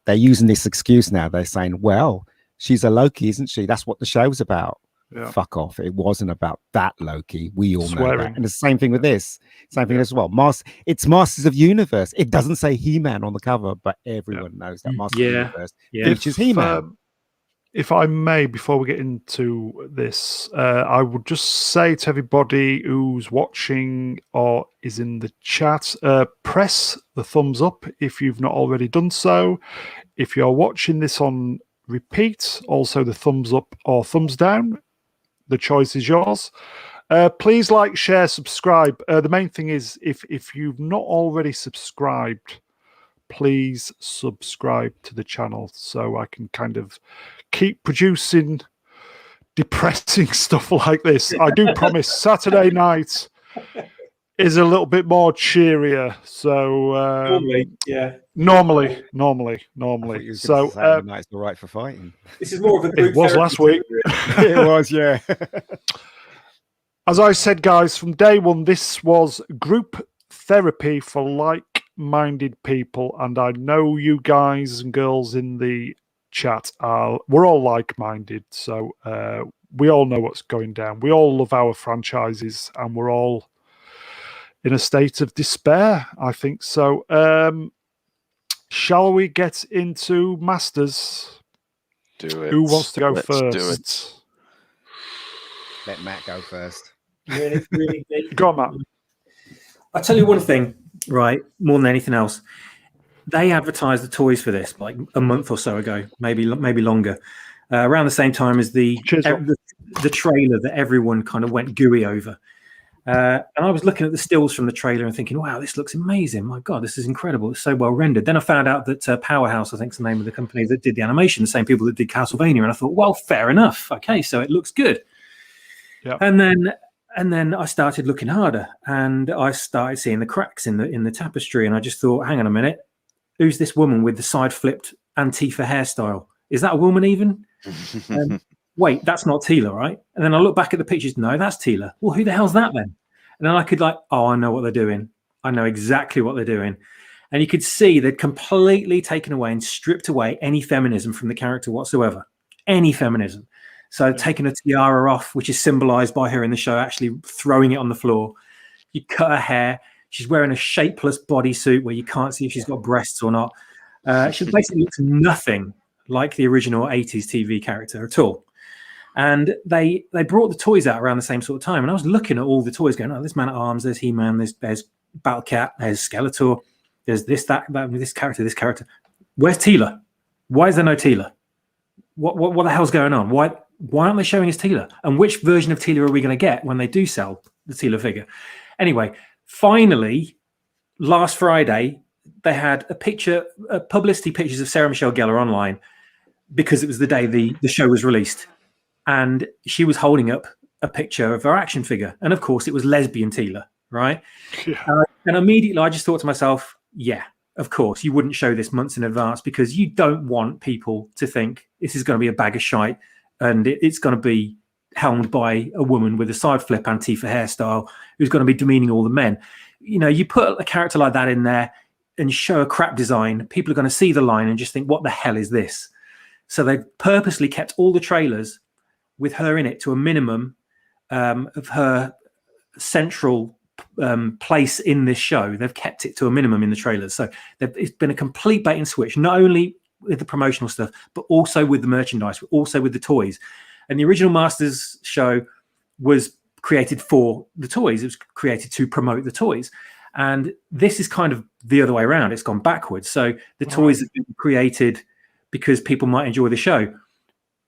They're using this excuse now. They're saying, well, she's a Loki, isn't she? That's what the show's about. Yeah. Fuck off. It wasn't about that Loki. We all know that. And it's the same thing with this. Same thing as well. It's Masters of Universe. It doesn't say He-Man on the cover, but everyone knows that Masters of Universe features He-Man. if I may, before we get into this, I would just say to everybody who's watching or is in the chat, press the thumbs up if you've not already done so. If you're watching this on repeat, also the thumbs up or thumbs down. The choice is yours. Please like, share, subscribe. The main thing is, if you've not already subscribed, please subscribe to the channel so I can kind of keep producing depressing stuff like this. I do promise Saturday night is a little bit more cheerier. So normally. So Saturday night's all right for fighting. This is more of a group. It was last week. It was, yeah. As I said, guys, from day one, this was group therapy for like-minded people, and I know you guys and girls in the chat we're all like-minded, so we all know what's going down. We all love our franchises, and we're all in a state of despair, I think. So shall we get into Masters? Do it. Who wants to go Let's first? do it. Let Matt go first. Really Go on, Matt. I'll tell you one thing, right? More than anything else, they advertised the toys for this like a month or so ago, maybe longer, around the same time as the trailer that everyone kind of went gooey over. And I was looking at the stills from the trailer and thinking, wow, this looks amazing. My God, this is incredible. It's so well rendered. Then I found out that Powerhouse, I think is the name of the company that did the animation, the same people that did Castlevania. And I thought, well, fair enough. Okay, so it looks good. Yep. And then I started looking harder, and I started seeing the cracks in the tapestry, and I just thought, hang on a minute, who's this woman with the side flipped Antifa hairstyle? Is that a woman even? Wait, that's not Tila, right? And then I look back at the pictures. No, that's Tila. Well, who the hell's that then? And then I could I know what they're doing. I know exactly what they're doing. And you could see they'd completely taken away and stripped away any feminism from the character whatsoever. Any feminism. So taking a tiara off, which is symbolized by her in the show, actually throwing it on the floor. You cut her hair. She's wearing a shapeless bodysuit where you can't see if she's got breasts or not. She basically looks nothing like the original 80s TV character at all. And they brought the toys out around the same sort of time. And I was looking at all the toys going, oh, there's Man-at-Arms, there's He-Man, there's Battle Cat, there's Skeletor, there's this character. Where's Tila? Why is there no Tila? What the hell's going on? Why aren't they showing us Tila? And which version of Tila are we going to get when they do sell the Tila figure? Anyway, finally, last Friday, they had publicity pictures of Sarah Michelle Gellar online because it was the day the show was released. And she was holding up a picture of her action figure. And of course, it was lesbian Tila, right? Yeah. And immediately I just thought to myself, yeah, of course, you wouldn't show this months in advance because you don't want people to think this is going to be a bag of shite and it's going to be helmed by a woman with a side flip Antifa hairstyle who's going to be demeaning all the men. You know, you put a character like that in there and show a crap design, people are going to see the line and just think, what the hell is this? So they purposely kept all the trailers with her in it to a minimum of her central place in this show. They've kept it to a minimum in the trailers. So it's been a complete bait and switch, not only with the promotional stuff, but also with the merchandise, also with the toys. And the original Masters show was created for the toys. It was created to promote the toys. And this is kind of the other way around. It's gone backwards. So the toys have been created because people might enjoy the show.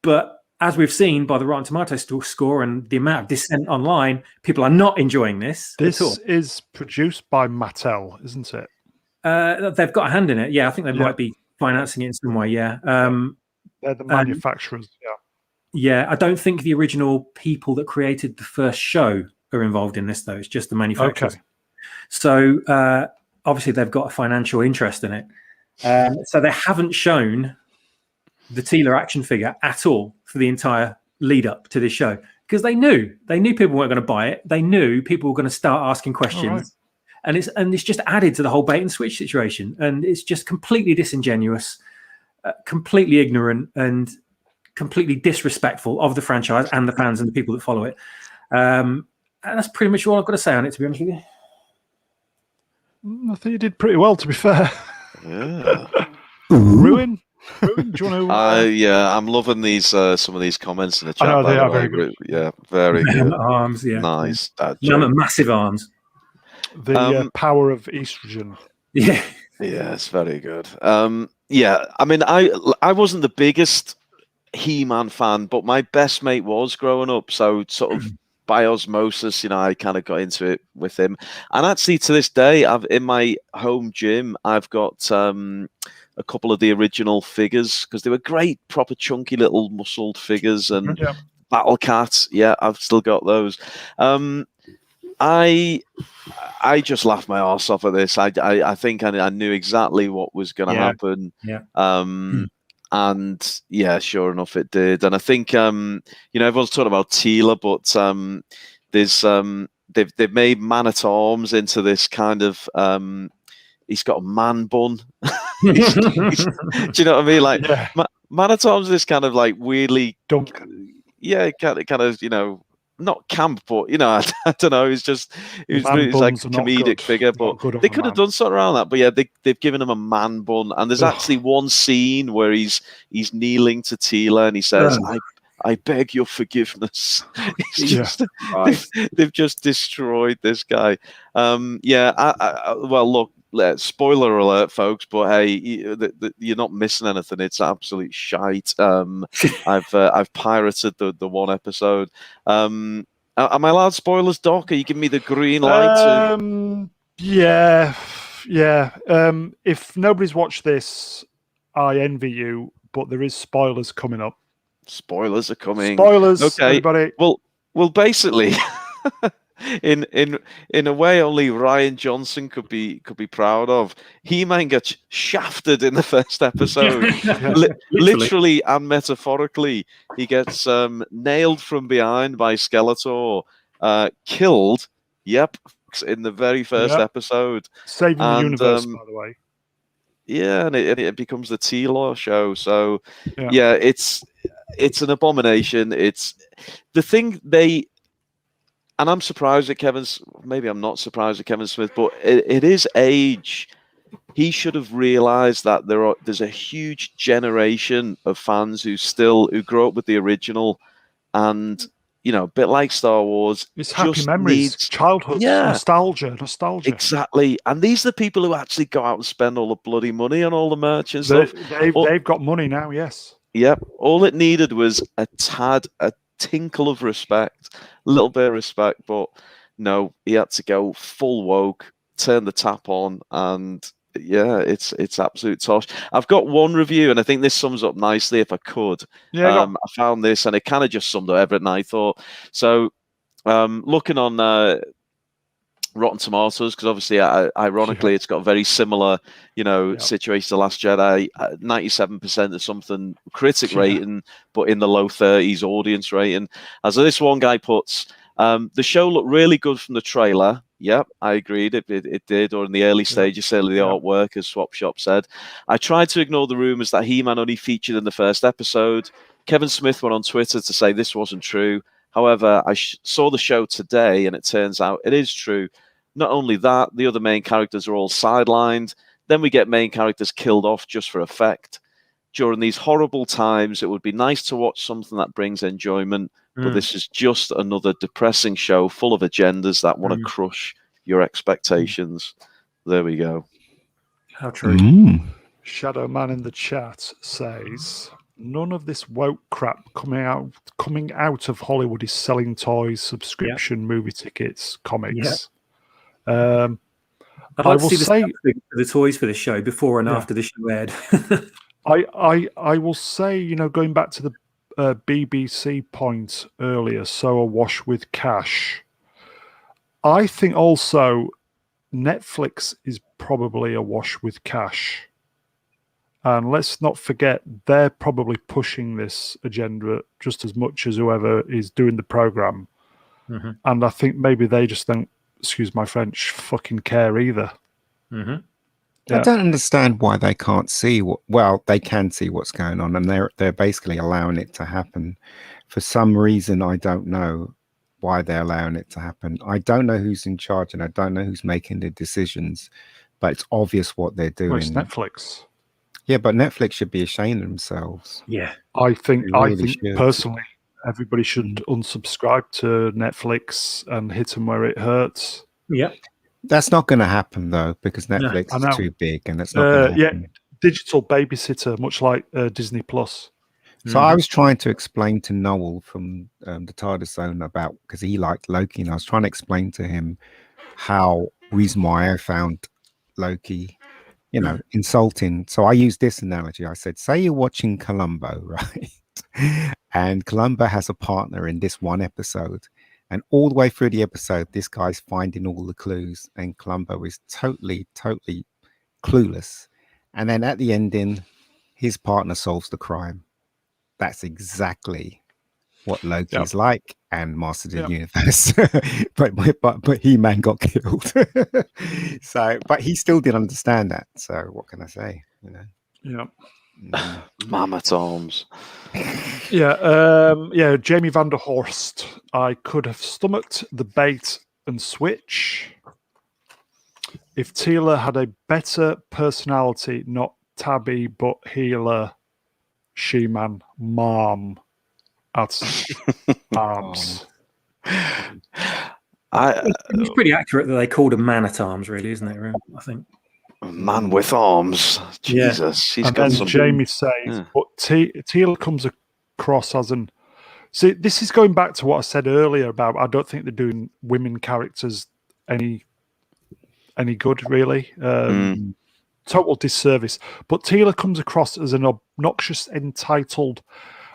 But as we've seen by the Rotten Tomatoes score and the amount of dissent online, people are not enjoying this. This is produced by Mattel, isn't it? They've got a hand in it. Yeah, I think they might be financing it in some way. Yeah. They're the manufacturers. Yeah, I don't think the original people that created the first show are involved in this, though. It's just the manufacturers. Okay. So obviously they've got a financial interest in it. So they haven't shown the Tila action figure at all for the entire lead up to this show because they knew people weren't going to buy it. They knew people were going to start asking questions, and it's just added to the whole bait and switch situation. And it's just completely disingenuous, completely ignorant, and completely disrespectful of the franchise and the fans and the people that follow it. And that's pretty much all I've got to say on it, to be honest with you. I think you did pretty well, to be fair. Yeah. Ruin? Do you want to? Yeah, I'm loving these some of these comments in the chat. I know, by they the are way. very good. Yeah, very good. Arms, yeah. Nice. Dad Yeah. joke. Massive arms. The power of estrogen. Yeah. Yeah, it's very good. Yeah, I mean, I wasn't the biggest He-Man fan, but my best mate was growing up, so sort of by osmosis, I kind of got into it with him. And actually, to this day, in my home gym, I've got a couple of the original figures because they were great, proper chunky little muscled figures, and Battle Cats. Yeah, I've still got those. I just laughed my arse off at this. I think I knew exactly what was going to happen. Yeah. And yeah, sure enough, it did. And I think everyone's talking about Teela, but there's they've made Man-at-Arms into this kind of he's got a man bun. Do you know what I mean? Like Man-at-Arms is this kind of like weirdly dunk. Yeah, kind of not camp, but I don't know. It's like a comedic figure, but they could have done something around that. But yeah, they've given him a man bun, and there's actually one scene where he's kneeling to Teela and he says, "I beg your forgiveness." They've just destroyed this guy. Well, look. Spoiler alert, folks! But hey, you're not missing anything. It's absolute shite. I've pirated the one episode. Am I allowed spoilers, Doc? Are you giving me the green light? Yeah. If nobody's watched this, I envy you. But there is spoilers coming up. Spoilers are coming. Spoilers, okay, everybody. Well, basically. In a way only Ryan Johnson could be proud of. He-Man gets shafted in the first episode. Literally and metaphorically. He gets nailed from behind by Skeletor, killed, in the very first episode. Saving the universe, by the way. Yeah, and it becomes the T-Law show. So it's an abomination. It's the thing and I'm surprised at maybe I'm not surprised at Kevin Smith, but it is age. He should have realized that there's a huge generation of fans who grow up with the original, and a bit like Star Wars. It's happy memories, childhood, nostalgia. Exactly. And these are the people who actually go out and spend all the bloody money on all the merch and stuff. They've got money now, yes. Yep. All it needed was a tinkle of respect, a little bit of respect, but no, he had to go full woke, turn the tap on, and it's absolute tosh. I've got one review, and I think this sums up nicely. If I could, I found this, and it kind of just summed up everything I thought. So, looking on Rotten Tomatoes, because obviously, ironically, it's got a very similar, situation to Last Jedi. 97% or something critic rating, but in the low 30s audience rating. As this one guy puts, the show looked really good from the trailer. Yep, I agreed. It did, or in the early stages, certainly the artwork, as Swap Shop said. I tried to ignore the rumors that He-Man only featured in the first episode. Kevin Smith went on Twitter to say this wasn't true. However, I saw the show today, and it turns out it is true. Not only that, the other main characters are all sidelined. Then we get main characters killed off just for effect. During these horrible times, it would be nice to watch something that brings enjoyment, but this is just another depressing show full of agendas that want to crush your expectations. There we go. How true. Shadow Man in the chat says, none of this woke crap coming out of Hollywood is selling toys, subscription, movie tickets, comics. I'd like to see the toys for the show before and after the show aired. I will say, going back to the BBC point earlier, so awash with cash. I think also Netflix is probably awash with cash. And let's not forget, they're probably pushing this agenda just as much as whoever is doing the program. And I think maybe they just don't, excuse my French, fucking care either. I don't understand why they can't see they can see what's going on, and they're basically allowing it to happen. For some reason, I don't know why they're allowing it to happen. I don't know who's in charge, and I don't know who's making the decisions, but it's obvious what they're doing. Well, it's Netflix. Yeah, but Netflix should be ashamed of themselves. Yeah. I think They really should. personally, everybody should unsubscribe to Netflix and hit them where it hurts. Yeah. That's not going to happen though, because I Netflix know. is too big, and it's not going to happen. Digital babysitter, much like Disney Plus. So I was trying to explain to Noel from the TARDIS Zone about, because he liked Loki, and I was trying to explain to him how reason why I found Loki, you know, insulting. So I used this analogy. I said, say you're watching Columbo, right? And Columbo has a partner in this one episode. And all the way through the episode, this guy's finding all the clues, and Columbo is totally, totally clueless. And then at the ending, his partner solves the crime. That's exactly what Loki's like, and Master of the Universe. but He-Man got killed. So, but he still didn't understand that. So what can I say? You know? Yeah. Mammoth arms. Jamie Vanderhorst. I could have stomached the bait and switch if Teela had a better personality, not Tabby, but Healer, She-Man, Mom at arms. It's pretty accurate that they called him Man at Arms, really, isn't it? I think. Man with arms. Jesus. He's and got then some... Jamie says, but Teela comes across as an... See, this is going back to what I said earlier about I don't think they're doing women characters any good, really. Total disservice. But Teela comes across as an obnoxious, entitled,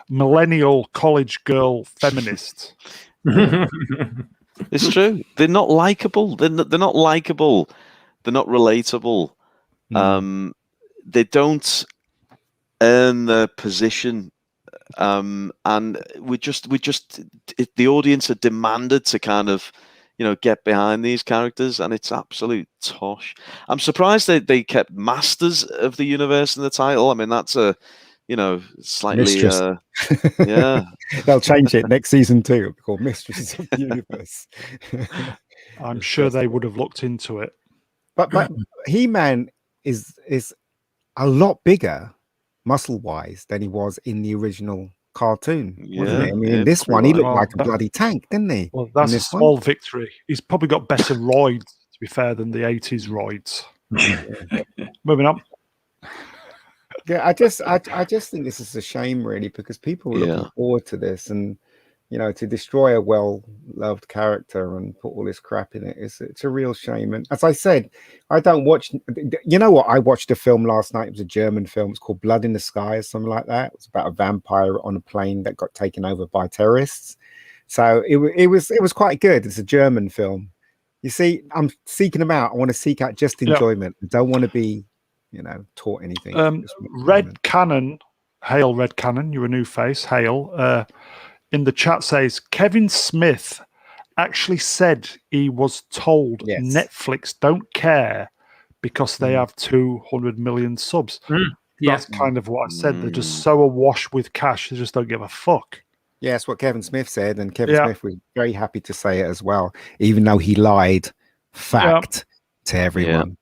millennial college girl feminist. It's true. They're not likable. They're not likable. They're not relatable. They don't earn their position. And the audience are demanded to kind of, get behind these characters, and it's absolute tosh. I'm surprised they kept Masters of the Universe in the title. I mean, that's a, slightly, yeah. They'll change it next season too. It'll be called Mistress of the Universe. I'm sure they would have looked into it. But He-Man is a lot bigger, muscle-wise, than he was in the original cartoon, wasn't it? I mean, in this one, he looked like a bloody tank, didn't he? Well, that's a small victory. He's probably got better roids, to be fair, than the 80s roids. Moving on. Yeah, I just think this is a shame, really, because people are looking forward to this, and to destroy a well-loved character and put all this crap in it, it's a real shame. And as I said, I don't watch. You know what? I watched a film last night. It was a German film. It's called Blood in the Sky or something like that. It was about a vampire on a plane that got taken over by terrorists. So it was quite good. It's a German film. You see, I'm seeking them out. I want to seek out just enjoyment. I don't want to be, taught anything. Red Cannon, hail Red Cannon. You're a new face. Hail. In the chat says Kevin Smith actually said he was told Netflix don't care because they have 200 million subs. That's kind of what I said. They're just so awash with cash, they just don't give a fuck. Yeah, that's what Kevin Smith said, and Kevin Smith was very happy to say it as well, even though he lied fact to everyone.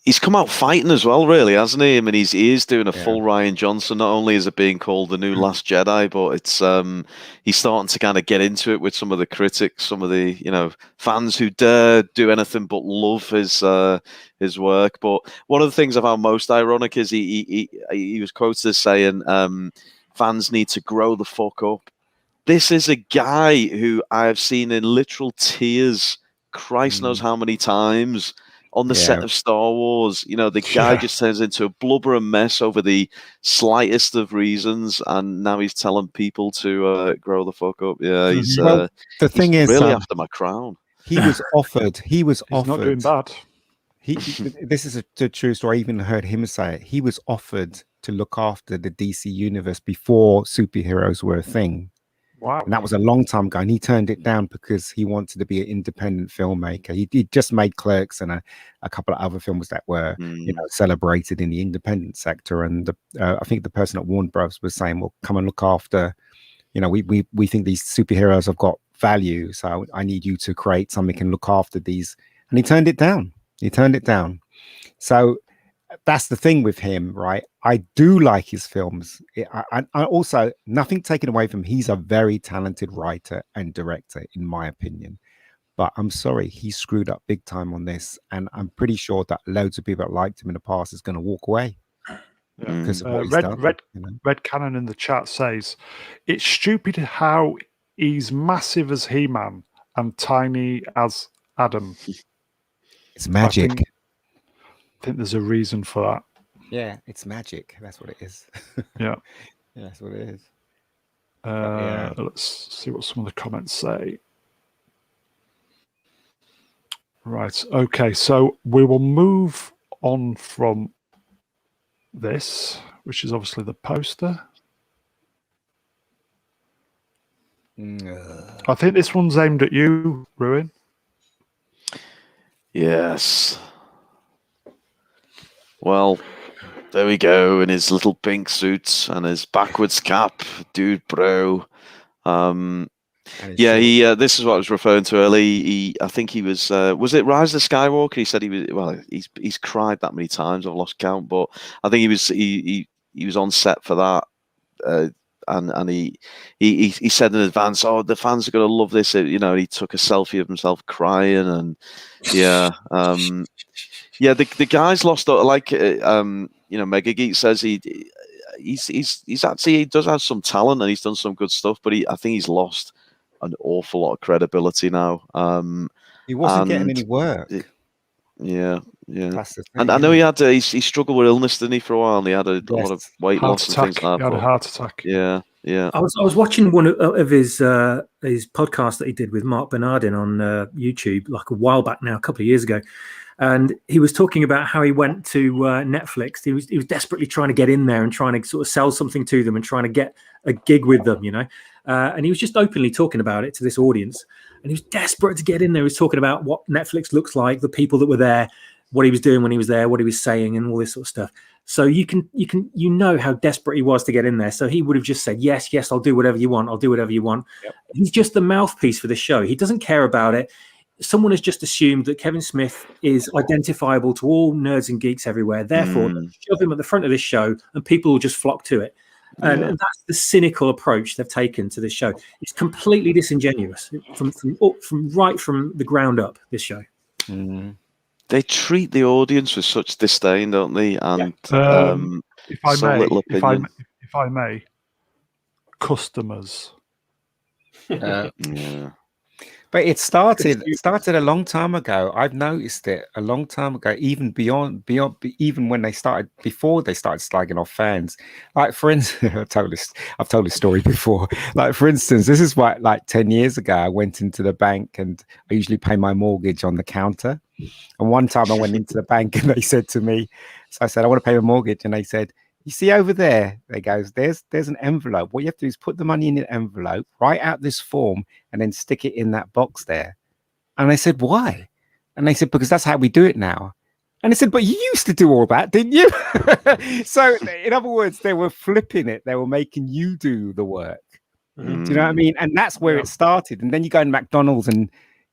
He's come out fighting as well, really, hasn't he? I mean, he is doing a full Ryan Johnson. Not only is it being called the new Last Jedi, but it's he's starting to kind of get into it with some of the critics, some of the fans who dare do anything but love his work. But one of the things I found most ironic is he was quoted as saying, "Fans need to grow the fuck up." This is a guy who I have seen in literal tears, Christ knows how many times, on the set of Star Wars. The guy just turns into a blubber and mess over the slightest of reasons, and now he's telling people to grow the fuck up. Yeah, he's the thing is really after my crown. He was offered. He's not doing bad. This is a true story. I even heard him say it. He was offered to look after the DC universe before superheroes were a thing. Wow. And that was a long time ago, and he turned it down because he wanted to be an independent filmmaker. He just made Clerks and a couple of other films that were celebrated in the independent sector. And I think the person at Warner Bros was saying, well, come and look after, we think these superheroes have got value, so I need you to create something and look after these. And he turned it down. So that's the thing with him, right? I do like his films. I also, nothing taken away from him. He's a very talented writer and director, in my opinion. But I'm sorry, he screwed up big time on this. And I'm pretty sure that loads of people that liked him in the past is going to walk away. Because of what he's done, you know? Red Cannon in the chat says, it's stupid how he's massive as He-Man and tiny as Adam. It's magic. I think there's a reason for that. Yeah, it's magic. That's what it is. Yeah. Yeah, that's what it is. Let's see what some of the comments say. Right. Okay. So we will move on from this, which is obviously the poster. I think this one's aimed at you, Ruin. Yes. Well, there we go in his little pink suits and his backwards cap, dude, bro. Yeah, he. This is what I was referring to earlier. I think he was. Was it Rise of Skywalker? He said he was. Well, he's cried that many times. I've lost count, but I think he was. He was on set for that, and he said in advance, "Oh, the fans are going to love this." You know, he took a selfie of himself crying, and yeah, yeah. The guy's lost. Like you know, Mega Geek says he's actually he does have some talent and he's done some good stuff, but I think he's lost an awful lot of credibility now. He wasn't getting any work. Yeah. That's the thing, and I know he had he struggled with illness, didn't he, for a while? And he had a lot of weight loss and things like that. He had a heart attack. Yeah. I was watching one of his podcasts that he did with Mark Bernardin on YouTube like a while back now, a couple of years ago. And he was talking about how he went to Netflix. He was desperately trying to get in there and trying to sort of sell something to them and trying to get a gig with them, you know. And he was just openly talking about it to this audience. And he was desperate to get in there. He was talking about what Netflix looks like, the people that were there, what he was doing when he was there, what he was saying, and all this sort of stuff. So you know how desperate he was to get in there. So he would have just said, yes, I'll do whatever you want. I'll do whatever you want. Yep. He's just the mouthpiece for the show. He doesn't care about it. Someone has just assumed that Kevin Smith is identifiable to all nerds and geeks everywhere. Therefore, shove him at the front of this show and people will just flock to it. And that's the cynical approach they've taken to this show. It's completely disingenuous from the ground up, this show. They treat the audience with such disdain, don't they? And if I may, customers. Yeah. But it started a long time ago. I've noticed it a long time ago, even even when before they started slagging off fans. Like, for instance, I've told this story before. Like, for instance, this is what, like 10 years ago, I went into the bank and I usually pay my mortgage on the counter. And one time I went into the bank and they said to me, so I said, I want to pay my mortgage. And they said, you see over there, they goes, there's an envelope. What you have to do is put the money in an envelope, write out this form, and then stick it in that box there. And I said, why? And they said, because that's how we do it now. And I said, but you used to do all that, didn't you? So in other words, they were flipping it. They were making you do the work. Do you know what I mean? And that's where it started. And then you go to McDonald's and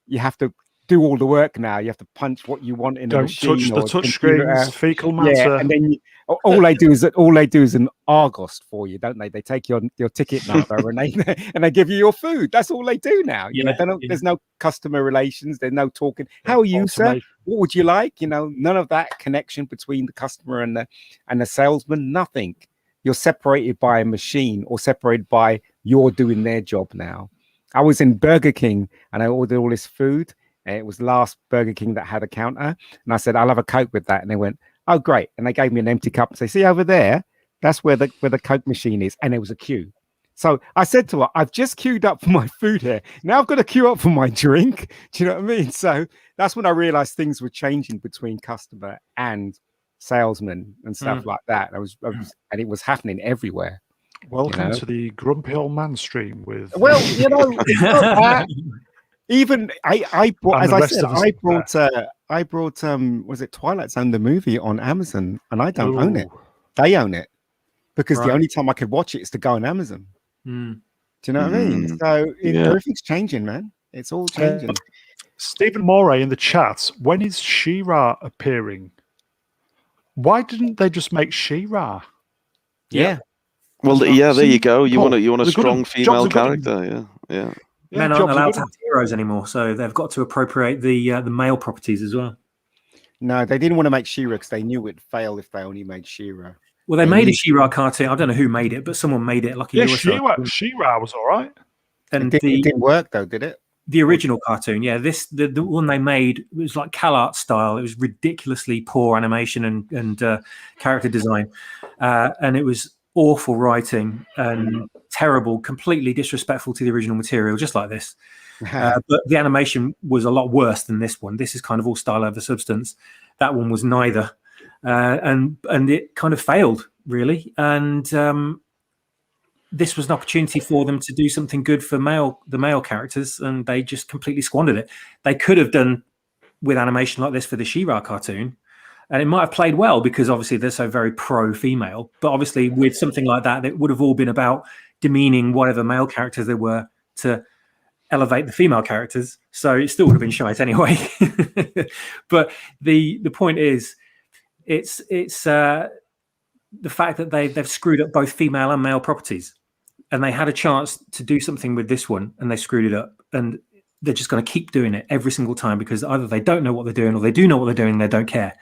you have to do all the work now. You have to punch what you want in a machine. Don't touch the touch screens, fecal matter. Yeah, and then all they do is an Argos for you, don't they? They take your ticket number and they give you your food. That's all they do now. You know, there's no customer relations. There's no talking. How are you, sir? What would you like? You know, none of that connection between the customer and the salesman. Nothing. You're separated by a machine or separated by you're doing their job now. I was in Burger King and I ordered all this food. It was the last Burger King that had a counter. And I said, I'll have a Coke with that. And they went, oh, great. And they gave me an empty cup and say, see over there, that's where the Coke machine is. And there was a queue. So I said to her, I've just queued up for my food here. Now I've got to queue up for my drink. Do you know what I mean? So that's when I realized things were changing between customer and salesman and stuff like that. And it was happening everywhere. Welcome to the Grumpy Old Man stream with... Well, you know... Even I brought, as I said, I brought was it Twilight Zone the movie on Amazon, and I don't own it. They own it because the only time I could watch it is to go on Amazon. Do you know what I mean? So everything's changing, man. It's all changing. Stephen Moray in the chat. When is She-Ra appearing? Why didn't they just make She-Ra? Yeah. Well, yeah, there you go. You Paul, want a they're strong good. female Jobs are good. character. Yeah. Men aren't allowed to have heroes anymore, so they've got to appropriate the male properties as well. No, they didn't want to make She-Ra because they knew it'd fail if they only made She-Ra. Well, they made a She-Ra cartoon. I don't know who made it, but someone made it like a year or so. She-Ra was all right. And it didn't work though, did it? The original cartoon, yeah. The one they made was like CalArt style. It was ridiculously poor animation and character design, and it was awful writing and terrible, completely disrespectful to the original material, just like this. But the animation was a lot worse than this one. This is kind of all style over substance. That one was neither, and it kind of failed really. And this was an opportunity for them to do something good for the male characters, and they just completely squandered it. They could have done with animation like this for the She-Ra cartoon, and it might have played well because obviously they're so very pro-female. But obviously with something like that, it would have all been about demeaning whatever male characters there were to elevate the female characters. So it still would have been shite anyway. But the point is, it's the fact that they've screwed up both female and male properties, and they had a chance to do something with this one and they screwed it up, and they're just going to keep doing it every single time because either they don't know what they're doing or they do know what they're doing and they don't care.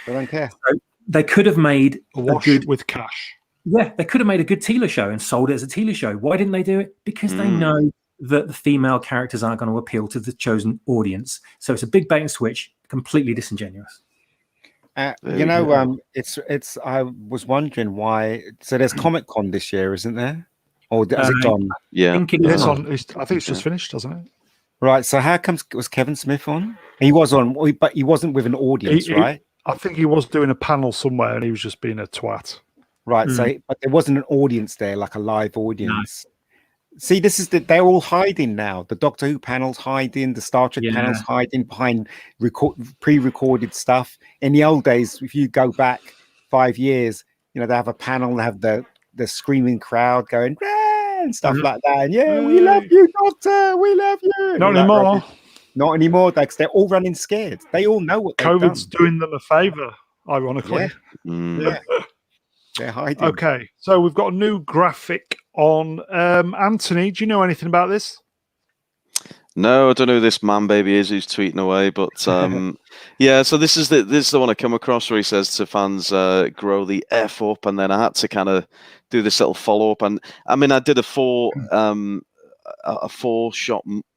They don't care. So they could have made a good with cash. Yeah, they could have made a good Tila show and sold it as a Tila show. Why didn't they do it? Because they know that the female characters aren't going to appeal to the chosen audience. So it's a big bait and switch, completely disingenuous. It's. I was wondering why. So there's Comic-Con this year, isn't there? Or has it gone? Yeah, I think it's just finished, doesn't it? Right. So how comes was Kevin Smith on? He was on, but he wasn't with an audience, right? I think he was doing a panel somewhere, and he was just being a twat. Right. So, but there wasn't an audience there, like a live audience. No. See, this is they're all hiding now. The Doctor Who panel's hiding, the Star Trek panel's hiding behind pre-recorded stuff. In the old days, if you go back 5 years, they have a panel, they have the screaming crowd going and stuff like that. And we love you, Doctor, we love you. Not anymore. Not anymore. They're all running scared. They all know what COVID's doing them a favor, ironically. Yeah. They're hiding. Okay, so we've got a new graphic on. Anthony, do you know anything about this? No, I don't know who this man baby is who's tweeting away, but yeah. So this is the one I come across where he says to fans, "Grow the F up," and then I had to kind of do this little follow up, and I mean I did a 4-shot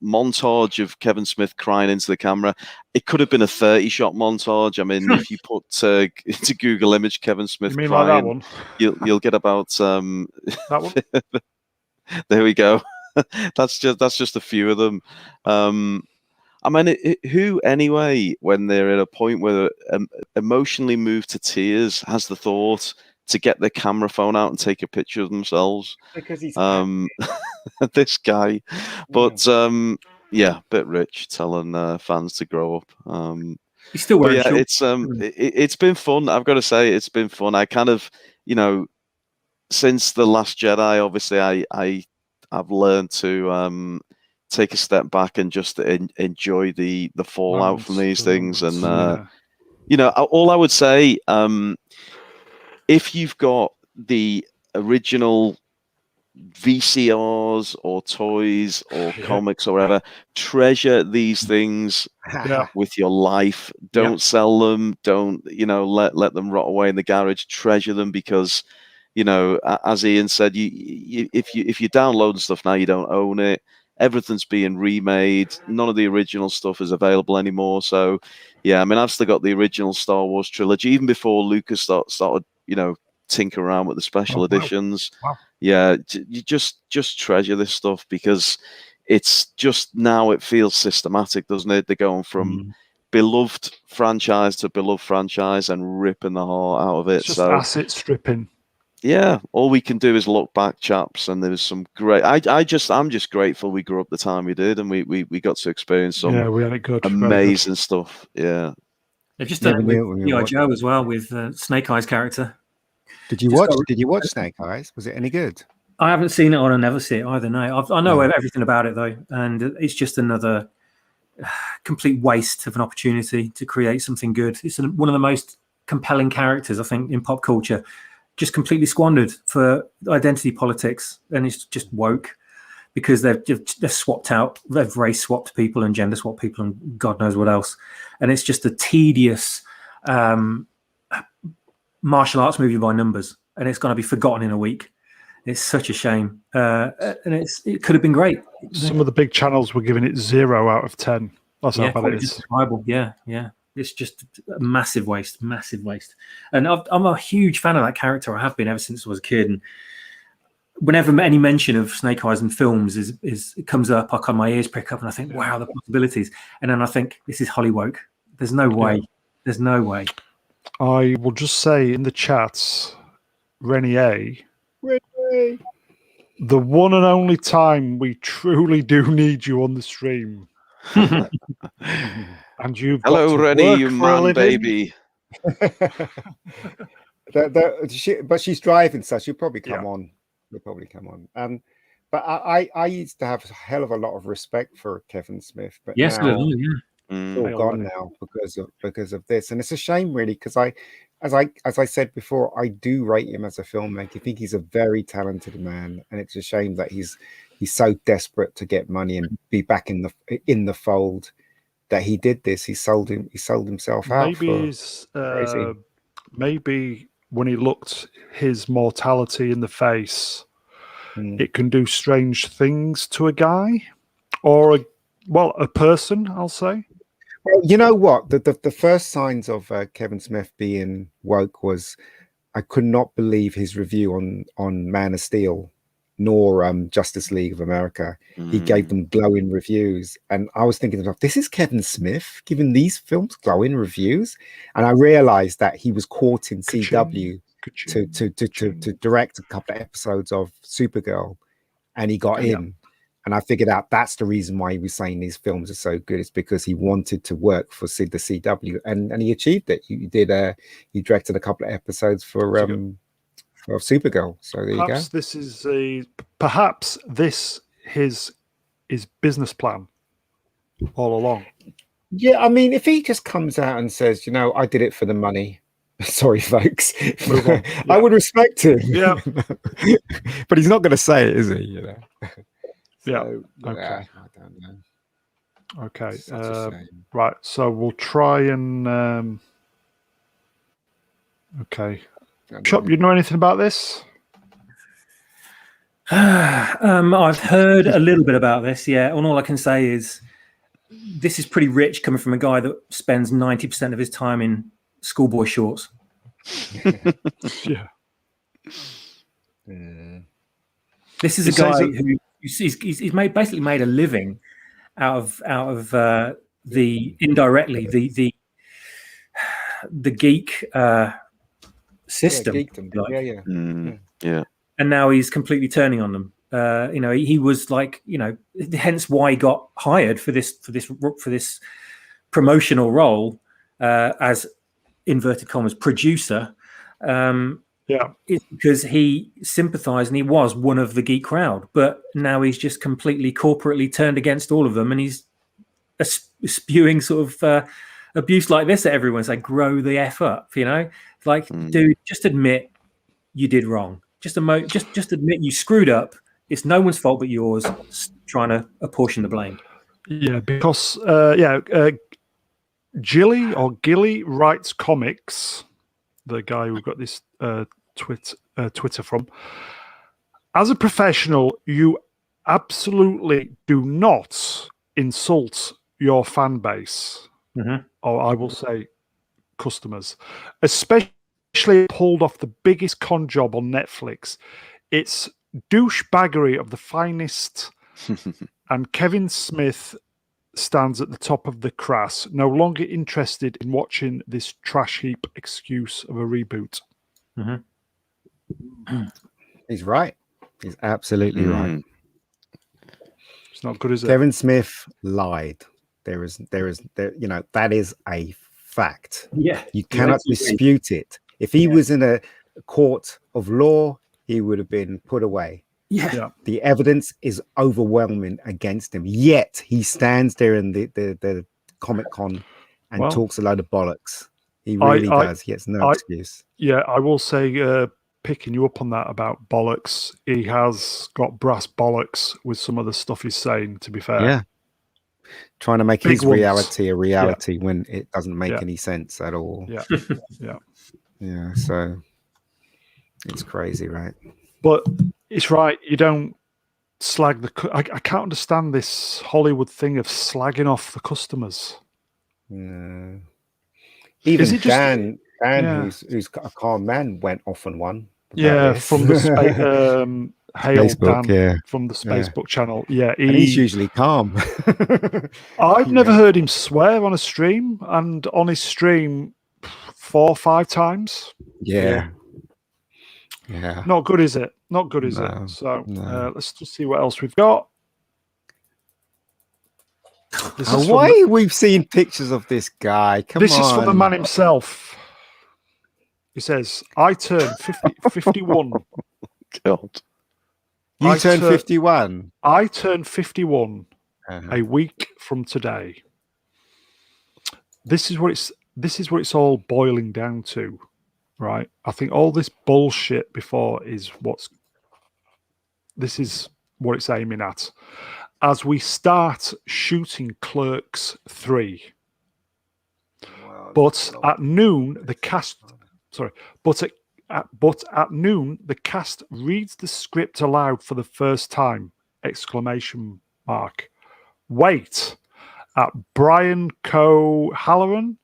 montage of Kevin Smith crying into the camera. It could have been a 30-shot montage. I mean, if you put into Google image Kevin Smith crying, like that one? you'll get about that one. There we go. That's just a few of them. I mean, who anyway, when they're at a point where they're emotionally moved to tears, has the thought to get their camera phone out and take a picture of themselves? Because he's this guy. But bit rich telling fans to grow up. He's still wearing shorts. It's been fun. I've got to say, it's been fun. I kind of, since The Last Jedi, obviously I've learned to take a step back and just enjoy the fallout from these things. And all I would say, if you've got the original VCRs or toys or comics or whatever, treasure these things with your life. Don't sell them. Don't let them rot away in the garage. Treasure them because as Ian said, if you download stuff now, you don't own it. Everything's being remade. None of the original stuff is available anymore. So I mean, I've still got the original Star Wars trilogy even before Lucas started tinker around with the special editions. Wow. Yeah, you just treasure this stuff because it's just now it feels systematic, doesn't it? They're going from beloved franchise to beloved franchise and ripping the heart out of it. It's just asset stripping. Yeah, all we can do is look back, chaps, and there was some great. I'm just grateful we grew up the time we did, and we got to experience some we had it good, amazing stuff. Yeah, they've just done it with G.I. Joe as well with Snake Eyes character. Did you watch Snake Eyes? Was it any good? I haven't seen it, or I'll never see it either. No, I know everything about it though, and it's just another complete waste of an opportunity to create something good. It's one of the most compelling characters, I think, in pop culture, just completely squandered for identity politics, and it's just woke because they've swapped out, they've race swapped people and gender swapped people and God knows what else, and it's just a tedious martial arts movie by numbers, and it's going to be forgotten in a week. It's such a shame, and it could have been great. Some of the big channels were giving it 0 out of 10. That's how bad it is. Yeah. It's just a massive waste. And I'm a huge fan of that character. I have been ever since I was a kid. And whenever any mention of Snake Eyes in films it comes up, my ears prick up, and I think, wow, the possibilities. And then I think, this is Hollywood. There's no way. Yeah. There's no way. I will just say in the chats, Renier, the one and only time we truly do need you on the stream. And you've hello, Rennie, you man baby. But she's driving, so she'll probably come on. She'll probably come on. But I used to have a hell of a lot of respect for Kevin Smith, but yes, now it's all gone now because of this, and it's a shame, really, because as I said before, I do rate him as a filmmaker. I think he's a very talented man, and it's a shame that he's so desperate to get money and be back in the fold that he did this. He sold himself out. Maybe when he looked his mortality in the face, it can do strange things to a guy or a person, I'll say. Well, you know what? The first signs of Kevin Smith being woke was I could not believe his review on Man of Steel, nor Justice League of America. He gave them glowing reviews, and I was thinking to myself, this is Kevin Smith giving these films glowing reviews, and I realized that he was caught in CW to direct a couple of episodes of Supergirl, and he got in. And I figured out that's the reason why he was saying these films are so good. It's because he wanted to work for the CW, and he achieved it. He directed a couple of episodes for Supergirl. So there you go. Perhaps this is his business plan all along. Yeah, I mean, if he just comes out and says, I did it for the money. Sorry, folks. I would respect him. Yeah, but he's not going to say it, is he? So, okay. I don't know. Okay. Right. So we'll try and. Okay. Chop, you know anything about this? I've heard a little bit about this. Yeah, and all I can say is this is pretty rich coming from a guy that spends 90% of his time in schoolboy shorts. Yeah. This is a guy who. He's basically made a living out of the indirectly the geek system. Yeah. And now he's completely turning on them. He was like, hence why he got hired for this promotional role as inverted commas producer. It's because he sympathized and he was one of the geek crowd, but now he's just completely corporately turned against all of them, and he's spewing sort of abuse like this at everyone. It's like, grow the F up, like, dude, just admit you did wrong. Just admit you screwed up. It's no one's fault but yours. Trying to apportion the blame. Yeah, because Gilly writes comics. The guy who got this Twitter from. As a professional, you absolutely do not insult your fan base, or I will say customers, especially pulled off the biggest con job on Netflix. It's douchebaggery of the finest, and Kevin Smith stands at the top of the crass, no longer interested in watching this trash heap excuse of a reboot. He's right. He's absolutely right. It's not good, is it? Kevin Smith lied. There is that is a fact. Yeah. You cannot dispute it. If he was in a court of law, he would have been put away. Yeah. The evidence is overwhelming against him. Yet he stands there in the Comic-Con and talks a load of bollocks. He really does. He gets no excuse. Yeah, I will say, picking you up on that about bollocks, he has got brass bollocks with some of the stuff he's saying, to be fair. Yeah. Trying to make Big his ones. reality a reality when it doesn't make any sense at all. Yeah. Yeah, so it's crazy, right? But it's right. You don't slag the... I can't understand this Hollywood thing of slagging off the customers. No. Even Is it Dan, yeah. who's a calm man, went off on one. Yeah, this. from the Hail Facebook, Dan from the Spacebook channel. Yeah, and he's usually calm. I've never heard him swear on a stream, and on his stream 4 or 5 times. Yeah. Not good, is it? Not good, is it? So let's just see what else we've got. Why we've seen pictures of this guy? Come on. This is from the man himself. He says, I turn 51. God. You turn 51? I turn 51 a week from today. This is what it's all boiling down to, right? I think all this bullshit before is this is what it's aiming at. As we start shooting Clerks 3. But at noon, the cast... Sorry. But at noon, the cast reads the script aloud for the first time! ! Wait. At Brian Cohalloran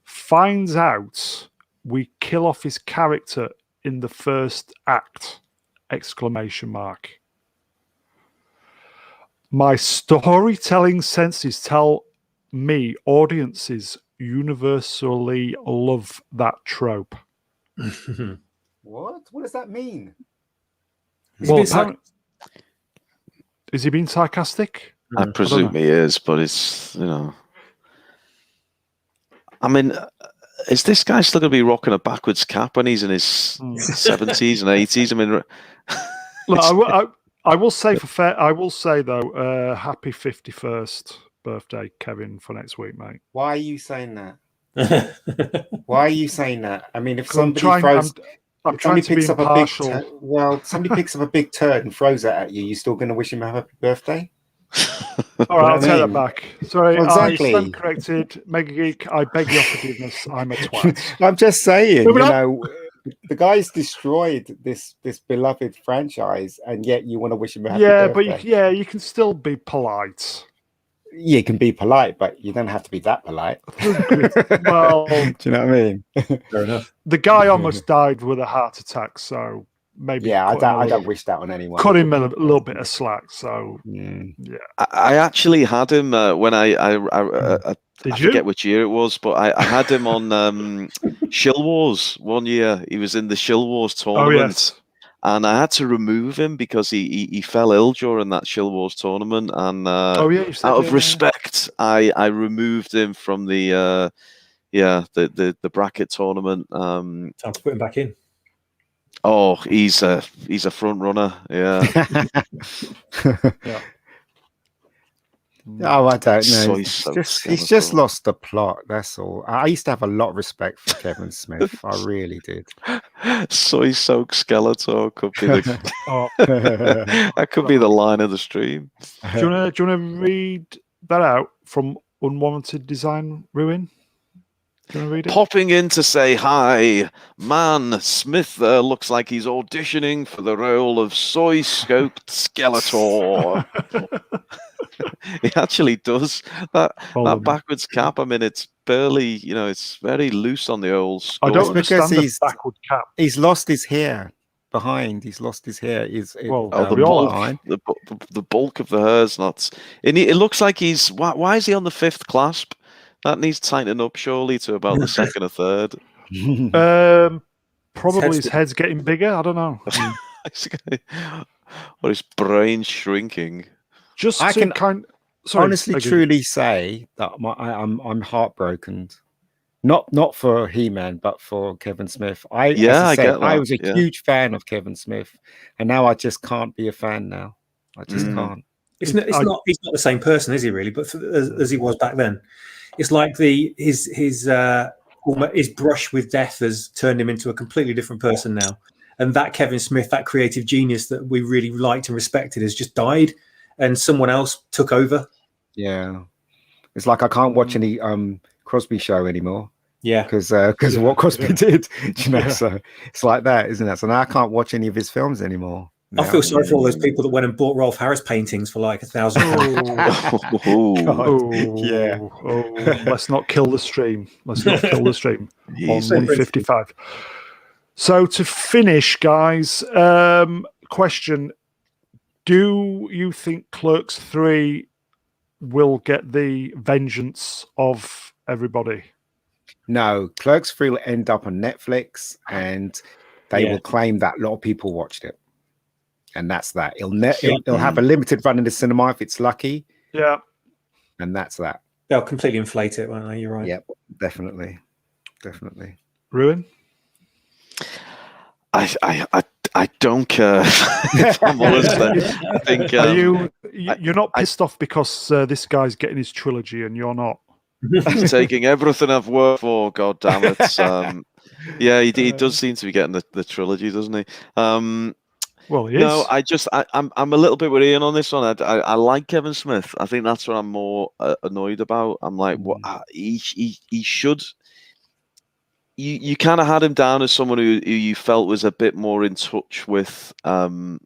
finds out we kill off his character in the first act! ! My storytelling senses tell me audiences universally love that trope. What does that mean? Is he being sarcastic? I presume he is, but it's, I mean, is this guy still going to be rocking a backwards cap when he's in his 70s and 80s? I mean, look, I will say I will say though, happy 51st birthday, Kevin, for next week, mate. Why are you saying that? Why are you saying that? I mean, if somebody picks up a big turd and throws it at you, you're still going to wish him a happy birthday? All right, I'll take that back. Sorry, exactly. I stand corrected. Mega Geek, I beg your forgiveness. I'm a twat. I'm just saying, the guy's destroyed this beloved franchise, and yet you want to wish him a happy birthday. But you can still be polite. You can be polite, but you don't have to be that polite. Well, do you know what I mean? Fair enough. The guy almost died with a heart attack, so maybe. Yeah, I don't wish that on anyone. Cut him a little bit of slack. So I actually had him when I forget which year it was, but I had him on Shill Wars one year. He was in the Shill Wars tournament. Oh, yes. And I had to remove him because he fell ill during that Shill Wars tournament. And out of respect, I removed him from the bracket tournament. Time to put him back in. Oh, he's a front runner. Yeah. Yeah. Oh, I don't know. He's just lost the plot. That's all. I used to have a lot of respect for Kevin Smith. I really did. Soy-soaked Skeletor could be that could be the line of the stream. Do you want to read that out from Unwarranted Design Ruin? Do you want to read it? Popping in to say hi, man. Smith looks like he's auditioning for the role of soy-soaked Skeletor. He actually does that backwards cap. I mean, it's barely, it's very loose on the old skull. I don't understand the backward cap. He's lost his hair behind. He's lost his hair. The bulk of the hair's not. It looks like he's. Why is he on the 5th clasp? That needs tightening up surely to about the 2nd or 3rd. Probably his head's getting bigger. I don't know. Or his brain's shrinking. Honestly, truly say that I'm heartbroken. Not for He-Man, but for Kevin Smith. I was a huge fan of Kevin Smith, and now I just can't be a fan now. I just can't. He's not the same person, is he? Really, but as he was back then. It's like his his brush with death has turned him into a completely different person now. And that Kevin Smith, that creative genius that we really liked and respected, has just died, and someone else took over. Yeah, it's like I can't watch any Crosby show anymore. Yeah, because of what Crosby did, you know. So it's like that, isn't it? So now I can't watch any of his films anymore. I feel sorry for all those people that went and bought Rolf Harris paintings for like $1,000. Yeah. Let's not kill the stream. Let's not kill the stream. On 155. So to finish, guys, question: do you think Clerks 3 will get the vengeance of everybody? No, Clerks 3 will end up on Netflix, and they will claim that a lot of people watched it, and that's that. It'll have a limited run in the cinema if it's lucky. Yeah, and that's that. They'll completely inflate it, won't they? You're right. Yep, definitely. Ruin. I don't care. If I'm honest, I think you're not pissed off because this guy's getting his trilogy and you're not. He's taking everything I've worked for. God damn it! Yeah, he does seem to be getting the trilogy, doesn't he? Well, he is. No, I'm a little bit with Ian on this one. I like Kevin Smith. I think that's what I'm more annoyed about. I'm like, what he should. You kind of had him down as someone who you felt was a bit more in touch with, the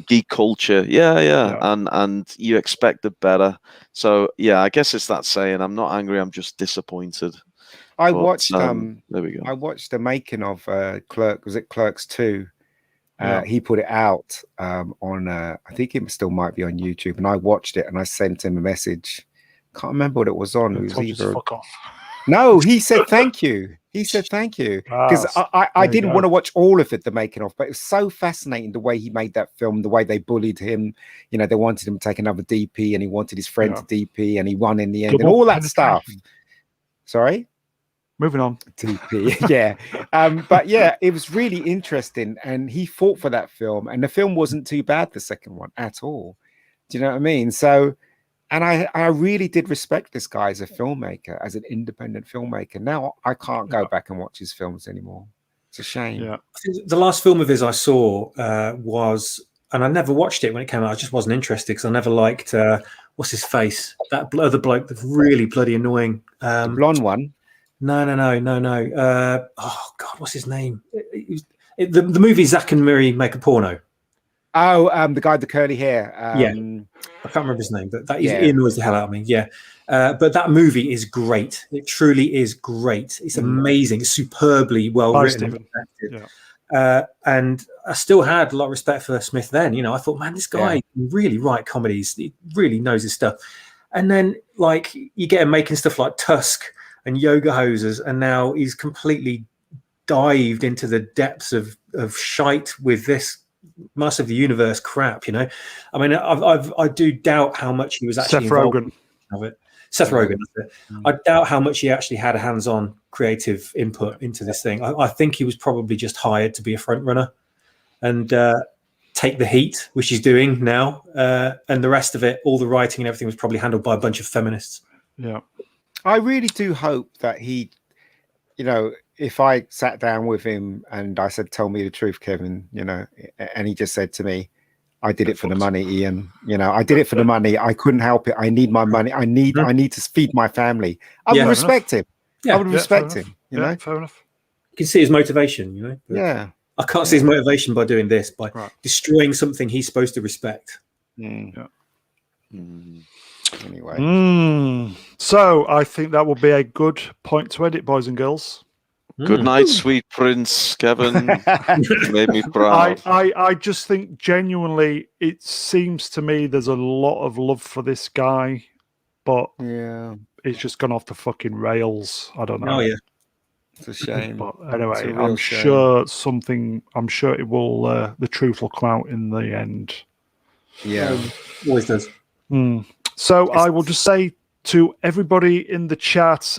geek culture. Yeah. And you expected better. So yeah, I guess it's that saying. I'm not angry. I'm just disappointed. I watched. There we go. I watched the making of Clerks. Was it Clerks 2? He put it out on. I think it still might be on YouTube. And I watched it and I sent him a message. Can't remember what it was on. It was either. Fuck off. No, he said thank you. He said thank you because I didn't want to watch all of it, the making of, but it was so fascinating the way he made that film, the way they bullied him. You know, they wanted him to take another DP, and he wanted his friend to DP, and he won in the end, and all that stuff. Sorry, moving on. DP, yeah, but yeah, it was really interesting, and he fought for that film, and the film wasn't too bad, the second one at all. Do you know what I mean? So. And I really did respect this guy as a filmmaker, as an independent filmmaker. Now I can't go back and watch his films anymore. It's a shame. Yeah. The last film of his I saw was, and I never watched it when it came out. I just wasn't interested because I never liked what's his face, that other bloke that's really bloody annoying. The blonde one. No. Oh God, what's his name? The movie Zack and Miri Make a Porno. Oh, the guy with the curly hair. I can't remember his name, but he annoys the hell out of me. Yeah, but that movie is great. It truly is great. It's amazing. It's superbly well written. And I still had a lot of respect for Smith then. You know, I thought, man, this guy can really write comedies. He really knows his stuff. And then, like, you get him making stuff like Tusk and Yoga Hosers, and now he's completely dived into the depths of shite with this Master of the Universe crap, you know. I mean, I do doubt how much he was actually involved of it. Seth Rogen. I doubt how much he actually had a hands-on creative input into this thing. I think he was probably just hired to be a front runner and take the heat, which he's doing now. And the rest of it, all the writing and everything, was probably handled by a bunch of feminists. Yeah, I really do hope that he, you know, if I sat down with him and I said, "Tell me the truth, Kevin," you know, and he just said to me, "I did it for the money, Ian. You know, I did it for the money. I couldn't help it. I need my money. I need to feed my family." I would respect him. I would respect him. You know, fair enough. You can see his motivation. You know. Yeah. I can't see his motivation by doing this, by destroying something he's supposed to respect. Anyway. So I think that will be a good point to edit, boys and girls. Good night, sweet prince, Kevin. You made me proud. I just think genuinely, it seems to me there's a lot of love for this guy, but it's just gone off the fucking rails. I don't know. Oh yeah, it's a shame. But anyway, I'm sure it will. The truth will come out in the end. Yeah, always does. So I will just say to everybody in the chat,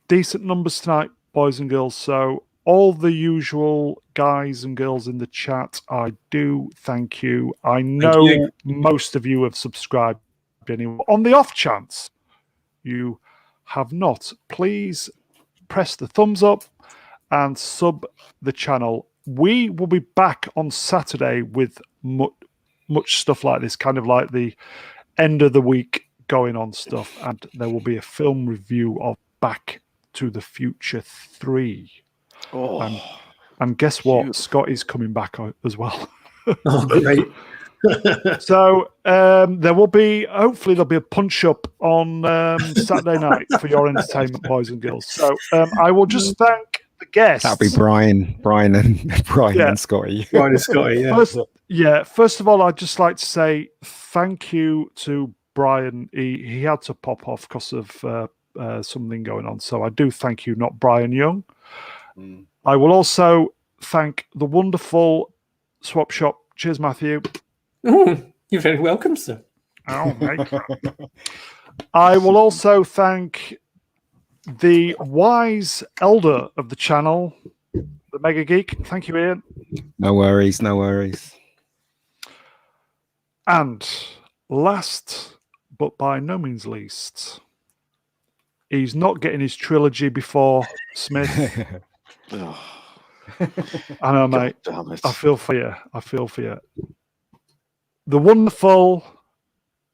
decent numbers tonight, boys and girls. So all the usual guys and girls in the chat, I do thank you. I know most of you have subscribed anyway. On the off chance you have not, please press the thumbs up and sub the channel. We will be back on Saturday with much stuff like this, kind of like the end of the week going on stuff, and there will be a film review of Back to the Future 3. And guess what? Cute. Scotty's coming back as well. Oh, great. So hopefully there'll be a punch up on Saturday night for your entertainment, boys and girls. So I will just thank the guests. That'll be Brian and Scotty. Brian and Scotty, yeah. First of all, I'd just like to say thank you to Brian. He had to pop off because of something going on. So I do thank you, not Brian Young. I will also thank the wonderful Swap Shop. Cheers, Matthew. You're very welcome, sir. Oh, mate. I will also thank the wise elder of the channel, the Mega Geek. Thank you, Ian. No worries, no worries. And last, but by no means least, he's not getting his trilogy before Smith. I know, mate. I feel for you. The wonderful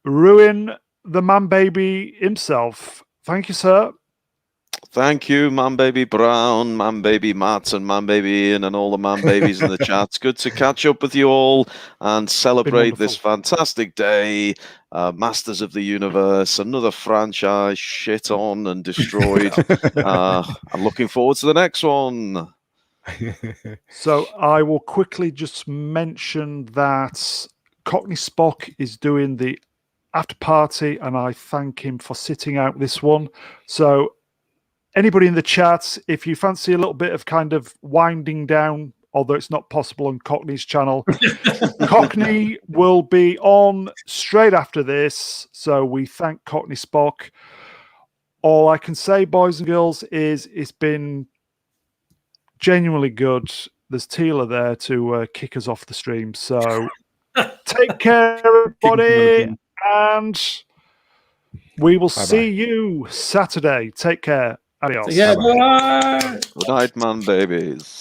Ruin the Man Baby himself. Thank you, sir. Thank you, Man Baby Brown, Man Baby Matt, and Man Baby Ian, and all the Man Babies in the chat. It's good to catch up with you all and celebrate this fantastic day. Masters of the Universe, another franchise shit on and destroyed. I'm looking forward to the next one. So I will quickly just mention that Cockney Spock is doing the after party, and I thank him for sitting out this one. So anybody in the chat, if you fancy a little bit of kind of winding down, although it's not possible on Cockney's channel, Cockney will be on straight after this. So we thank Cockney Spock. All I can say, boys and girls, is it's been genuinely good. There's Tila there to kick us off the stream. So take care, everybody, and we will see you Saturday. Take care. Adios. Yeah, bye. Good night, Man Babies.